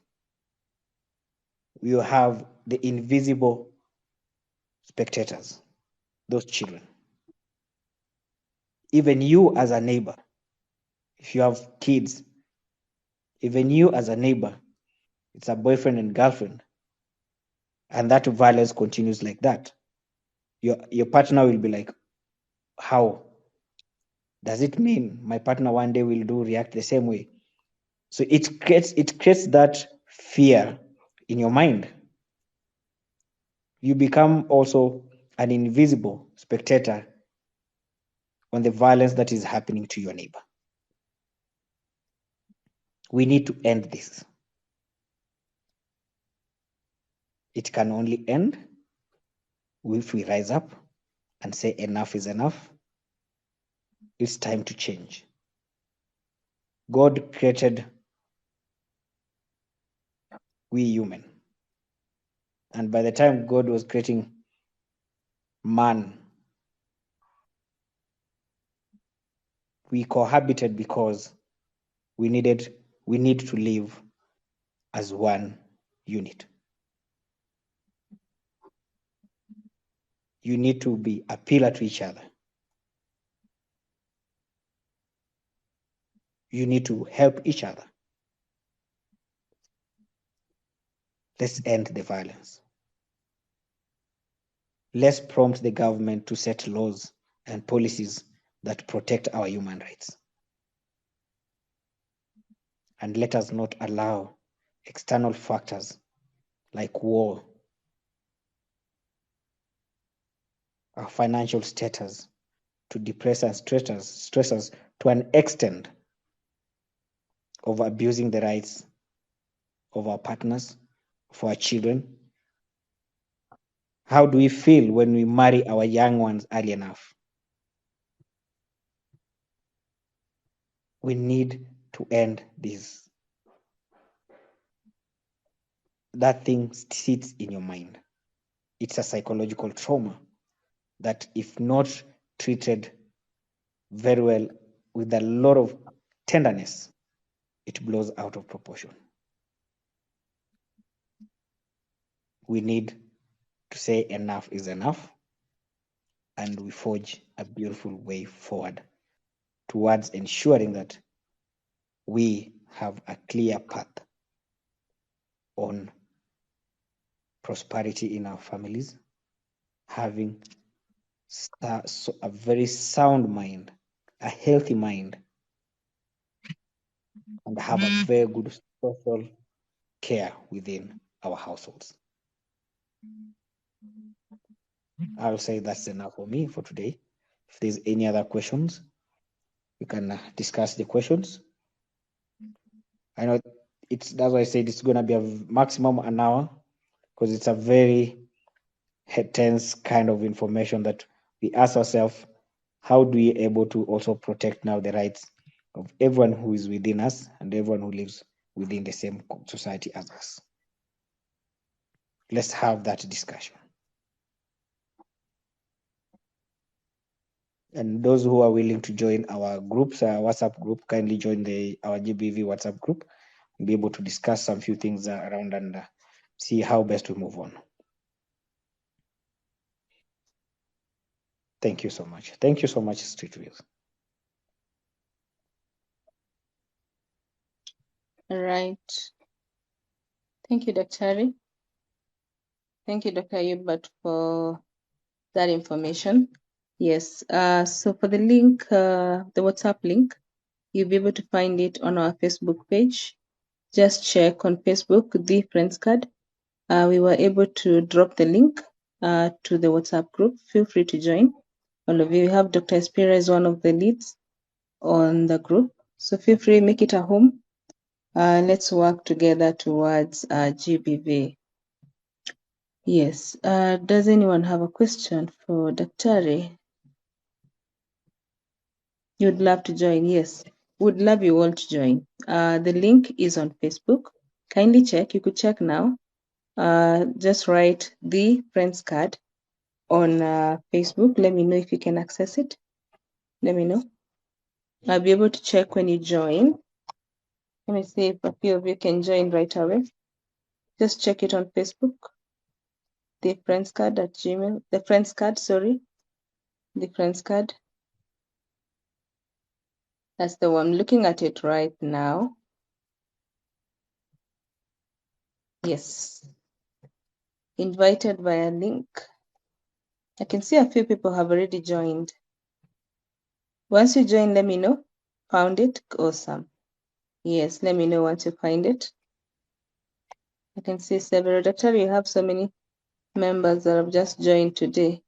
B: You have the invisible spectators, those children. Even you as a neighbor, if you have kids, even you as a neighbor, it's a boyfriend and girlfriend, and that violence continues like that. Your partner will be like, how? Does it mean my partner one day will react the same way? So it creates that fear in your mind. You become also an invisible spectator on the violence that is happening to your neighbor. We need to end this. It can only end if we rise up and say enough is enough. It's time to change. God created we human. And by the time God was creating man, we cohabited because we need to live as one unit. You need to be a pillar to each other. You need to help each other. Let's end the violence. Let's prompt the government to set laws and policies that protect our human rights. And let us not allow external factors like war, our financial status, to depress and stress us to an extent of abusing the rights of our partners, of our children. How do we feel when we marry our young ones early enough? We need to end this. That thing sits in your mind. It's a psychological trauma that, if not treated very well with a lot of tenderness, it blows out of proportion. We need to say enough is enough, and we forge a beautiful way forward towards ensuring that we have a clear path on prosperity in our families, having a very sound mind, a healthy mind, and have a very good social care within our households. I'll say that's enough for me for today. If there's any other questions, we can discuss the questions. I know that's why I said it's going to be a maximum an hour, because it's a very tense kind of information that we ask ourselves, how do we able to also protect now the rights of everyone who is within us and everyone who lives within the same society as us? Let's have that discussion. And those who are willing to join our groups, our WhatsApp group, kindly join our GBV WhatsApp group. We'll be able to discuss some few things around and see how best we move on. Thank you so much. Thank you so much, Streetwheels.
A: All right. Thank you, Dr. Harry. Thank you, Dr. Hubert, for that information. Yes. So for the link, the WhatsApp link, you'll be able to find it on our Facebook page. Just check on Facebook, the Friends Card. We were able to drop the link to the WhatsApp group. Feel free to join. All of you. We have Dr. Espira as one of the leads on the group. So feel free, make it a home. Let's work together towards GBV. Yes. Does anyone have a question for Daktari? You'd love to join? Yes. Would love you all to join. The link is on Facebook. Kindly check. You could check now. Just write the friends card on Facebook. Let me know if you can access it. Let me know. I'll be able to check when you join. Let me see if a few of you can join right away. Just check it on Facebook. The friends card at Gmail. The friends card, sorry. The friends card. That's the one. I'm looking at it right now. Yes. Invited via link. I can see a few people have already joined. Once you join, let me know. Found it? Awesome. Yes, let me know once you find it. I can see several. Doctor, you have so many members that have just joined today.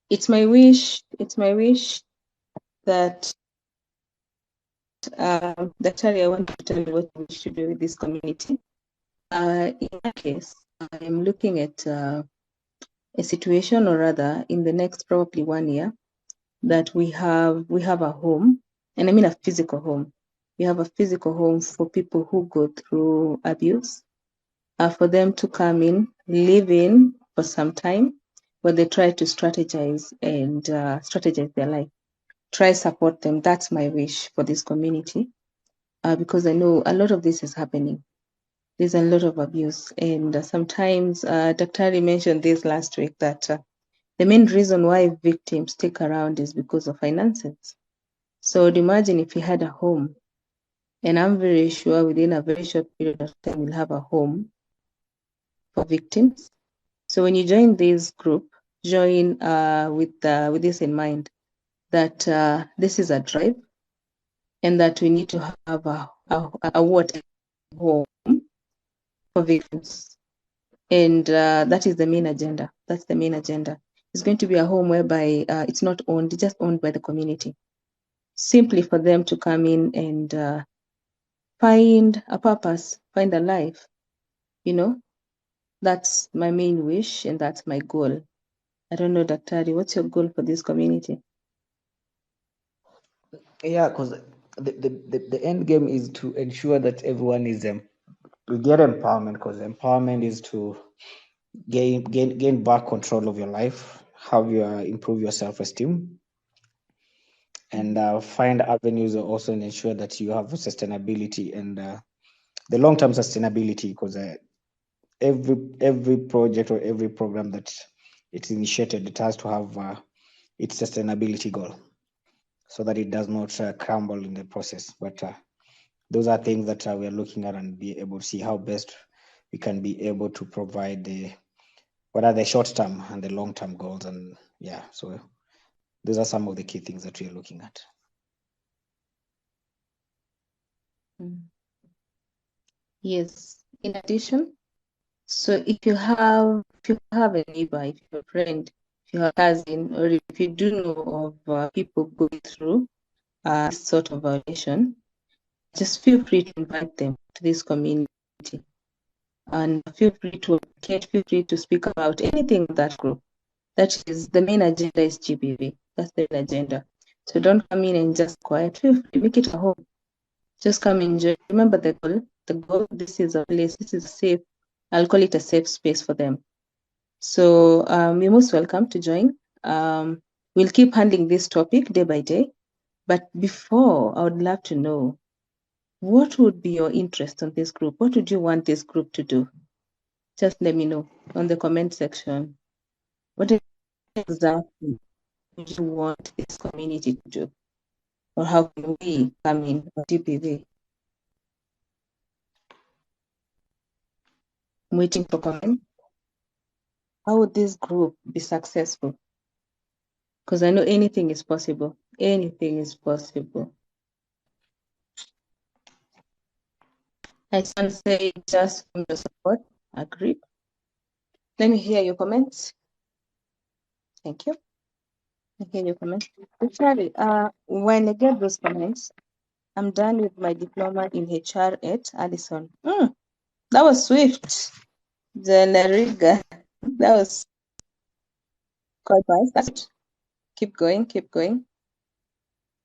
A: It's my wish that Daktari, I want to tell you what we should do with this community. In that case, I'm looking at a situation, or rather, in the next probably 1 year, that we have a home, and I mean a physical home. We have a physical home for people who go through abuse, for them to come in, live in for some time, where they try to strategize their life. Try support them. That's my wish for this community, because I know a lot of this is happening. There's a lot of abuse, and sometimes Dr. mentioned this last week that the main reason why victims stick around is because of finances. So imagine if you had a home, and I'm very sure within a very short period of time we'll have a home for victims. So when you join this group, join with this in mind, that this is a drive, and that we need to have a what home for victims, and that is the main agenda. That's the main agenda. It's going to be a home whereby it's not owned; it's just owned by the community, simply for them to come in and find a purpose, find a life. You know, that's my main wish, and that's my goal. I don't know, Daktari, what's your goal for this community?
B: Yeah, because the end game is to ensure that everyone is we get empowerment, because empowerment is to gain back control of your life, have your improve your self-esteem, and find avenues also and ensure that you have sustainability and the long-term sustainability, because every project or every program that it's initiated, it has to have its sustainability goal so that it does not crumble in the process. But those are things that we are looking at and be able to see how best we can be able to provide what are the short-term and the long-term goals. And yeah, so those are some of the key things that we are looking at.
A: Yes. In addition, so if you have a neighbor, if you have a friend, if you have a cousin, or if you do know of people going through this sort of violation, just feel free to invite them to this community, and feel free to advocate, feel free to speak about anything in that group. That is the main agenda is GBV. That's the main agenda. So don't come in and just quiet. Feel free, make it a home. Just come and enjoy. Remember the goal. The goal, this is a place, this is safe. I'll call it a safe space for them. So you're most welcome to join. We'll keep handling this topic day by day. But before, I would love to know, what would be your interest on this group? What would you want this group to do? Just let me know on the comment section. What exactly would you want this community to do? Or how can we come in on GBV? I'm waiting for comment. How would this group be successful? Because I know anything is possible. Anything is possible. I can say just from the support. Agree. Let me hear your comments. Thank you. I hear your comment. Actually, when I get those comments, I'm done with my diploma in HR at Addison. That was swift. Janariga. That was quite fast. That's it. Keep going, keep going,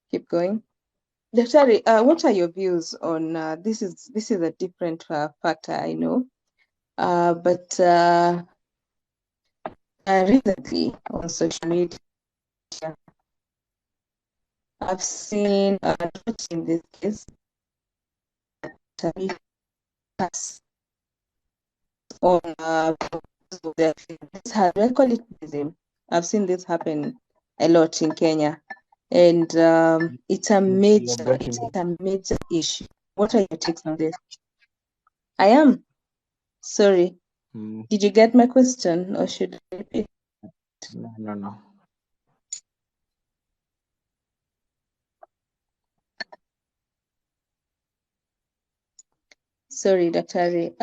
A: keep going. Daktari, what are your views on this? Is a different factor, I know, but recently on social media, I've seen not in this case pass on their feelings. How do I call it? Racism. I've seen this happen a lot in Kenya, and it's a major issue. What are your takes on this? I am sorry. Did you get my question, or should I repeat?
B: No.
A: Sorry, Daktari.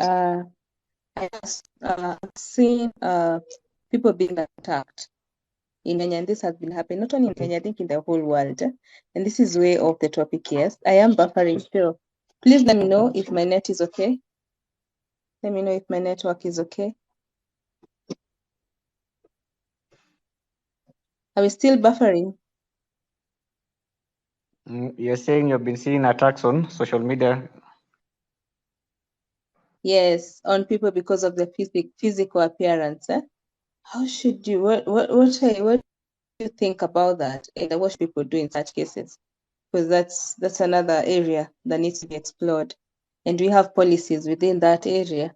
A: I've seen people being attacked in Kenya, and this has been happening not only in Kenya, I think in the whole world. And this is way off the topic, yes. I am buffering still. Please let me know if my net is okay. Let me know if my network is okay. Are we still buffering?
B: You're saying you've been seeing attacks on social media?
A: Yes, on people because of their physical appearance. How should you? What do you think about that? And what should people do in such cases? Because that's another area that needs to be explored, and we have policies within that area.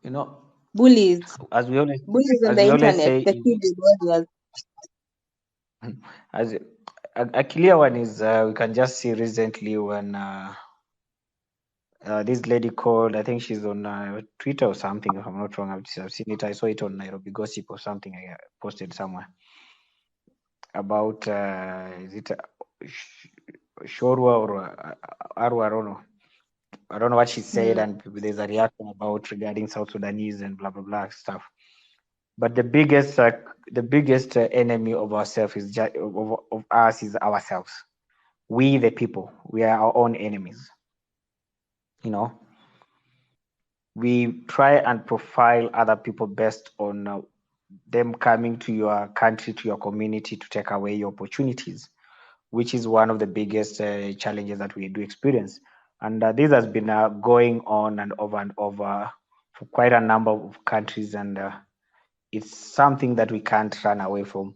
B: You know,
A: Bullies
B: as we always
A: on the internet,
B: say,
A: the keyboard
B: as a clear one is we can just see recently when this lady called, I think she's on Twitter or something, if I'm not wrong. I've seen it. I saw it on Nairobi Gossip or something. I posted somewhere about is it Shorwa or Arwa? I don't know what she said, and there's a reaction about regarding South Sudanese and blah blah blah stuff. But the biggest enemy of ourselves is of us is ourselves. We the people, we are our own enemies. You know, we try and profile other people based on them coming to your country, to your community, to take away your opportunities, which is one of the biggest challenges that we do experience. And this has been going on and over for quite a number of countries, and it's something that we can't run away from.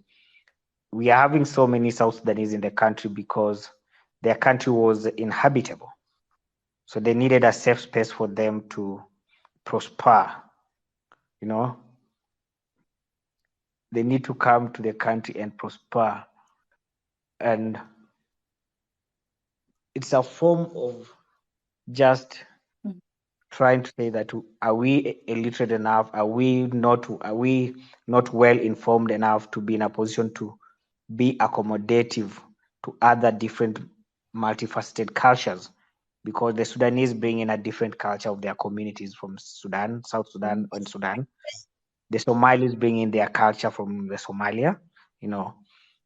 B: We are having so many South Sudanese in the country because their country was inhabitable. So they needed a safe space for them to prosper. You know, they need to come to the country and prosper. And it's a form of just trying to say that are we illiterate enough? Are we not well informed enough to be in a position to be accommodative to other different multifaceted cultures? Because the Sudanese bring in a different culture of their communities from Sudan, South Sudan, and Sudan. The Somalis bring in their culture from the Somalia,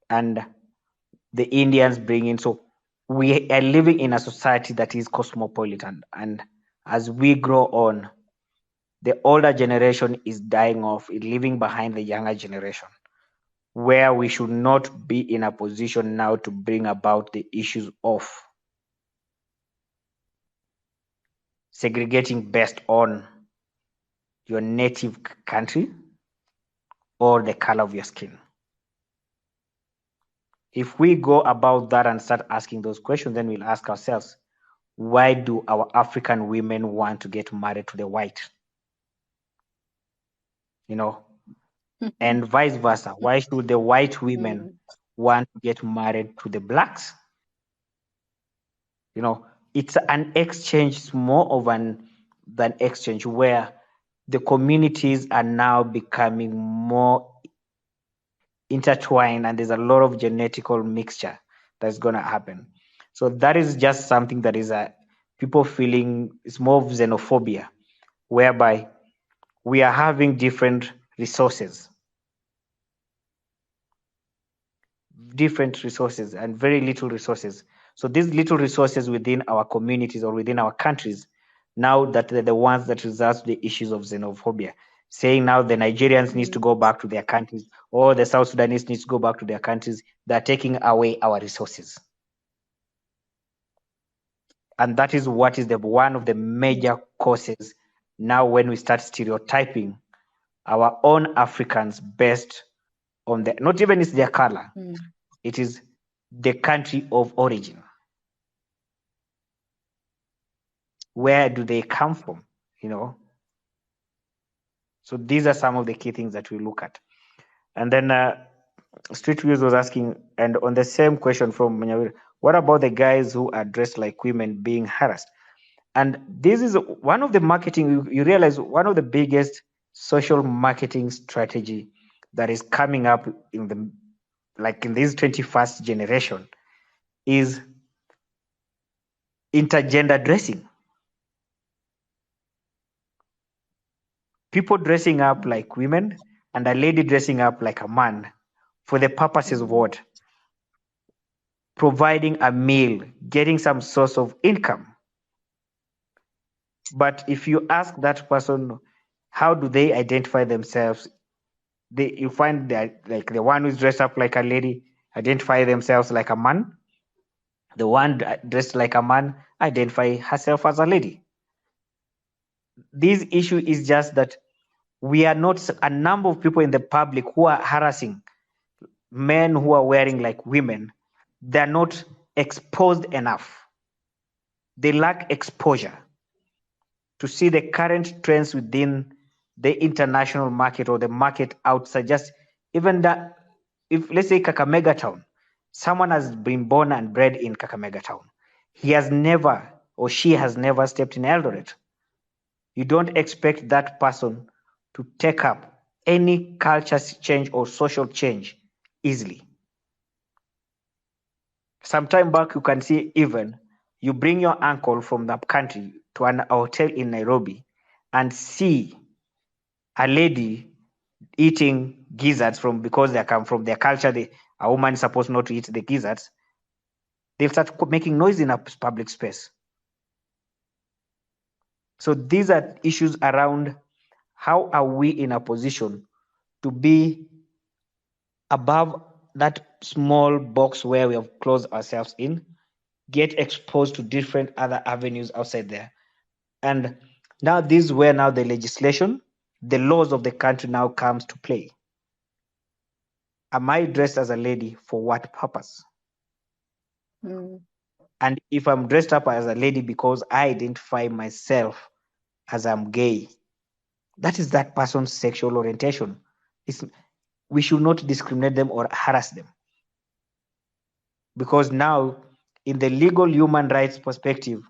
B: and the Indians bring in. So we are living in a society that is cosmopolitan, and as we grow on, the older generation is dying off, leaving behind the younger generation, where we should not be in a position now to bring about the issues of segregating based on your native country or the color of your skin. If we go about that and start asking those questions, then we'll ask ourselves, why do our African women want to get married to the white? And vice versa. Why should the white women want to get married to the blacks? It's an exchange, it's more of than exchange, where the communities are now becoming more intertwined, and there's a lot of genetical mixture that's going to happen. So that is just something that is people feeling, it's more of xenophobia, whereby we are having different resources and very little resources. So these little resources within our communities or within our countries, now that they're the ones that result to the issues of xenophobia, saying now the Nigerians need to go back to their countries, or the South Sudanese needs to go back to their countries. They're taking away our resources. And that is what is one of the major causes now when we start stereotyping our own Africans based on not even it's their color, it is the country of origin. Where do they come from? So these are some of the key things that we look at. And then Street Views was asking, and on the same question from Manyawir, what about the guys who are dressed like women being harassed? And this is one of the marketing, you realize one of the biggest social marketing strategy that is coming up in this 21st generation is intergender dressing. People dressing up like women and a lady dressing up like a man for the purposes of what? Providing a meal, getting some source of income. But if you ask that person, how do they identify themselves? You find that like the one who's dressed up like a lady identify themselves like a man. The one dressed like a man identify herself as a lady. This issue is just that we are not a number of people in the public who are harassing men who are wearing like women. They're not exposed enough. They lack exposure to see the current trends within the international market or the market outside. Just even that, if let's say Kakamega town, someone has been born and bred in Kakamega town, he has never or she has never stepped in Eldoret. You don't expect that person to take up any culture change or social change easily. Sometime back, you can see even you bring your uncle from the country to an hotel in Nairobi and see a lady eating gizzards because they come from their culture. A woman is supposed not to eat the gizzards. They'll start making noise in a public space. So these are issues around how are we in a position to be above that small box where we have closed ourselves in, get exposed to different other avenues outside there. And now this is where now the legislation, the laws of the country now comes to play. Am I dressed as a lady for what purpose? And if I'm dressed up as a lady because I identify myself as I'm gay, that is that person's sexual orientation. We should not discriminate them or harass them. Because now, in the legal human rights perspective,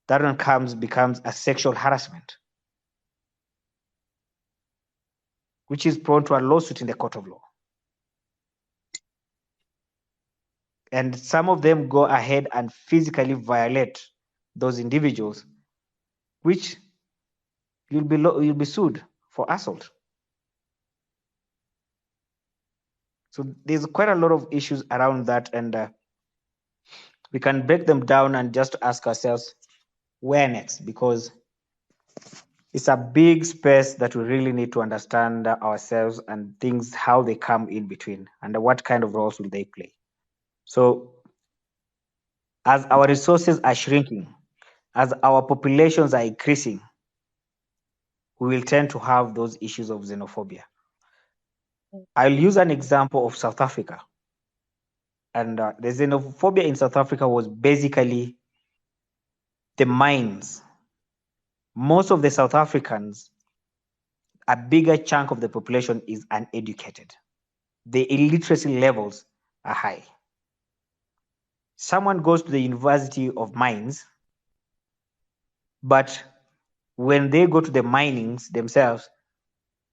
B: that one becomes a sexual harassment, which is prone to a lawsuit in the court of law. And some of them go ahead and physically violate those individuals, which you'll be sued for assault. So there's quite a lot of issues around that, and we can break them down and just ask ourselves, where next? Because it's a big space that we really need to understand ourselves and things, how they come in between, and what kind of roles will they play. So as our resources are shrinking, as our populations are increasing, we will tend to have those issues of xenophobia. I'll use an example of South Africa. And the xenophobia in South Africa was basically the mines. Most of the South Africans, a bigger chunk of the population is uneducated. The illiteracy levels are high. Someone goes to the University of Mines, but when they go to the minings themselves,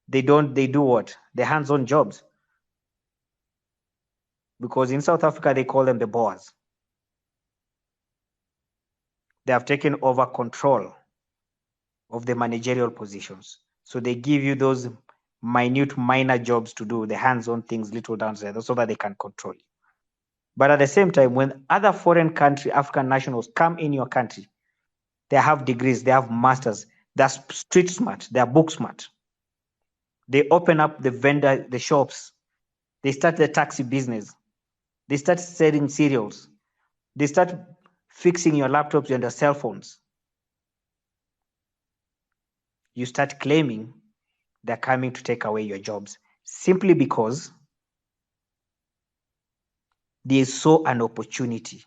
B: they do what? The hands-on jobs. Because in South Africa, they call them the Boers. They have taken over control of the managerial positions. So they give you those minute, minor jobs to do, the hands-on things, little downstairs, so that they can control you. But at the same time, when other foreign country, African nationals come in your country, they have degrees, they have masters, they're street smart, they're book smart. They open up the shops, they start the taxi business, they start selling cereals, they start fixing your laptops and your cell phones. You start claiming they're coming to take away your jobs simply because they saw an opportunity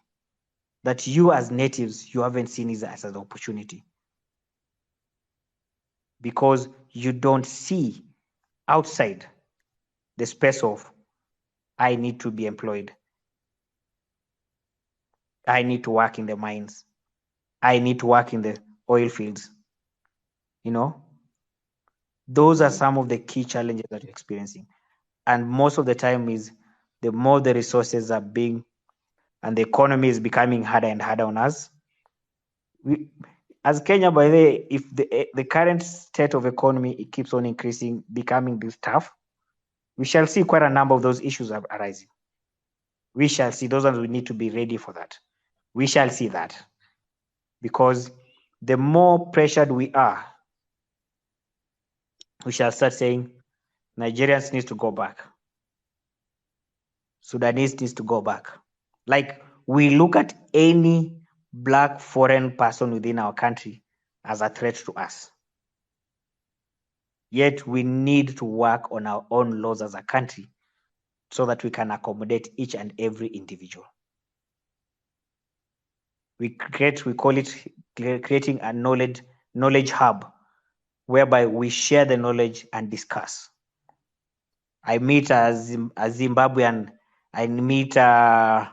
B: that you as natives, you haven't seen it as an opportunity. Because you don't see outside the space of, I need to be employed. I need to work in the mines. I need to work in the oil fields. You know, those are some of the key challenges that you're experiencing. And most of the time is the more the resources are being, and the economy is becoming harder and harder on us. As Kenya, by the way, if the current state of economy, it keeps on increasing, becoming this tough, we shall see quite a number of those issues arising. We shall see. Those ones, we need to be ready for that. We shall see that. Because the more pressured we are, we shall start saying, Nigerians needs to go back. Sudanese needs to go back. Like, we look at any black foreign person within our country as a threat to us. Yet we need to work on our own laws as a country so that we can accommodate each and every individual. We call it creating a knowledge hub, whereby we share the knowledge and discuss. I meet a Zimbabwean, I meet a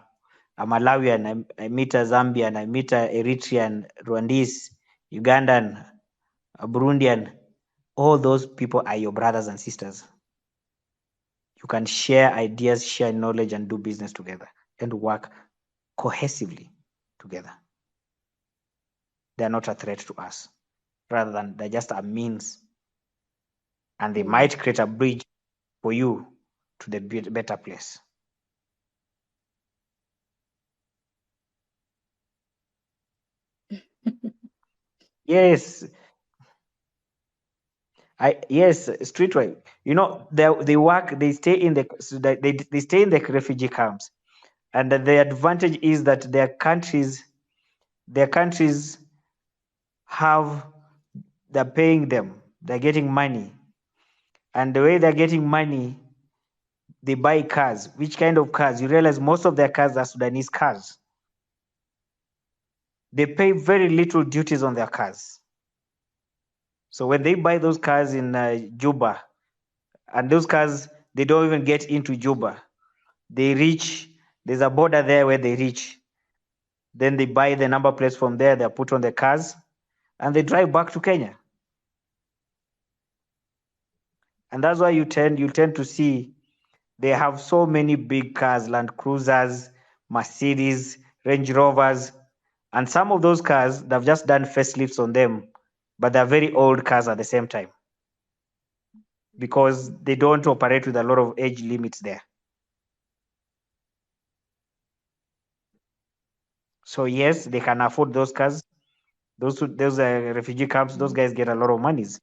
B: Malawian, I meet a Zambian, I meet a Eritrean, Rwandese, Ugandan, a Burundian. All those people are your brothers and sisters. You can share ideas, share knowledge, and do business together and work cohesively together. They're not a threat to us, rather than they're just a means, and they might create a bridge for you to the better place. Yes, streetwise. You know, they work, they stay in they stay in the refugee camps, and the advantage is that their countries have, they're paying them, they're getting money, and the way they're getting money, they buy cars. Which kind of cars? You realize most of their cars are Sudanese cars. They pay very little duties on their cars. So when they buy those cars in Juba, and those cars, they don't even get into Juba. They reach, there's a border there where they reach. Then they buy the number plates from there, they're put on the cars, and they drive back to Kenya. And that's why you tend to see they have so many big cars, Land Cruisers, Mercedes, Range Rovers, and some of those cars, they've just done facelifts on them, but they're very old cars at the same time, because they don't operate with a lot of age limits there. So yes, they can afford those cars. Those refugee camps, those guys get a lot of monies.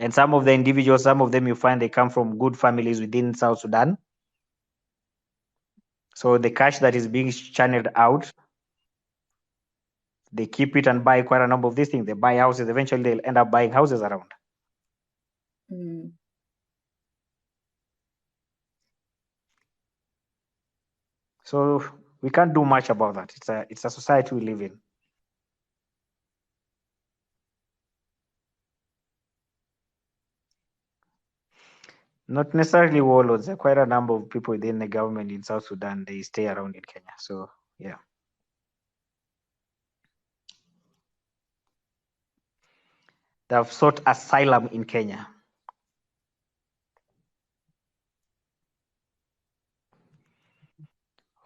B: And some of the individuals, some of them you find they come from good families within South Sudan. So the cash that is being channeled out, they keep it and buy quite a number of these things. They buy houses. Eventually, they'll end up buying houses around. So we can't do much about that. It's a society we live in. Not necessarily warlords. There are quite a number of people within the government in South Sudan. They stay around in Kenya. So yeah. They have sought asylum in Kenya.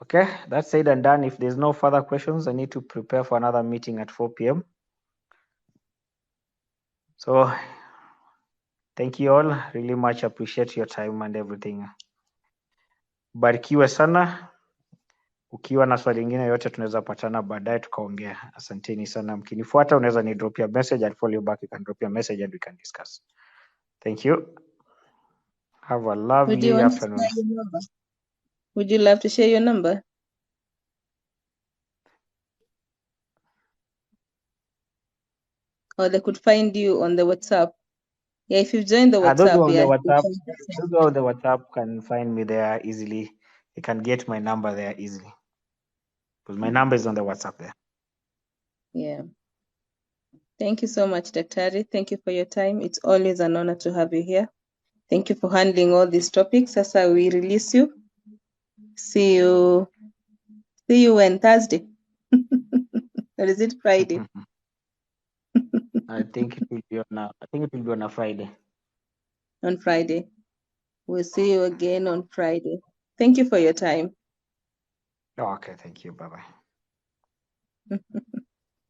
B: Okay, that's said and done. If there's no further questions, I need to prepare for another meeting at 4 p.m. So thank you all, really much appreciate your time and everything. Barikiwe sana. Ukiwa na swali lingine yote tunaweza patana baadaye tukaongea. Asanteni sana. Mkinifuata unaweza ni drop your message, I'll follow you back, you can drop your message and we can discuss. Thank you. Have a
A: Would you
B: lovely
A: want to
B: afternoon.
A: share your number? Would you love to share your number? Or they could find you on the WhatsApp. Yeah, if you've joined the
B: Those who
A: WhatsApp,
B: are on the
A: yeah.
B: WhatsApp, those who are on the WhatsApp can find me there easily. They can get my number there easily. Because my number is on the WhatsApp there.
A: Yeah. Thank you so much, Daktari. Thank you for your time. It's always an honor to have you here. Thank you for handling all these topics. Sasa we release you. See you on Thursday. Or is it Friday?
B: I think it will be on a Friday.
A: On Friday. We'll see you again on Friday. Thank you for your time.
B: Okay, thank you. Bye-bye.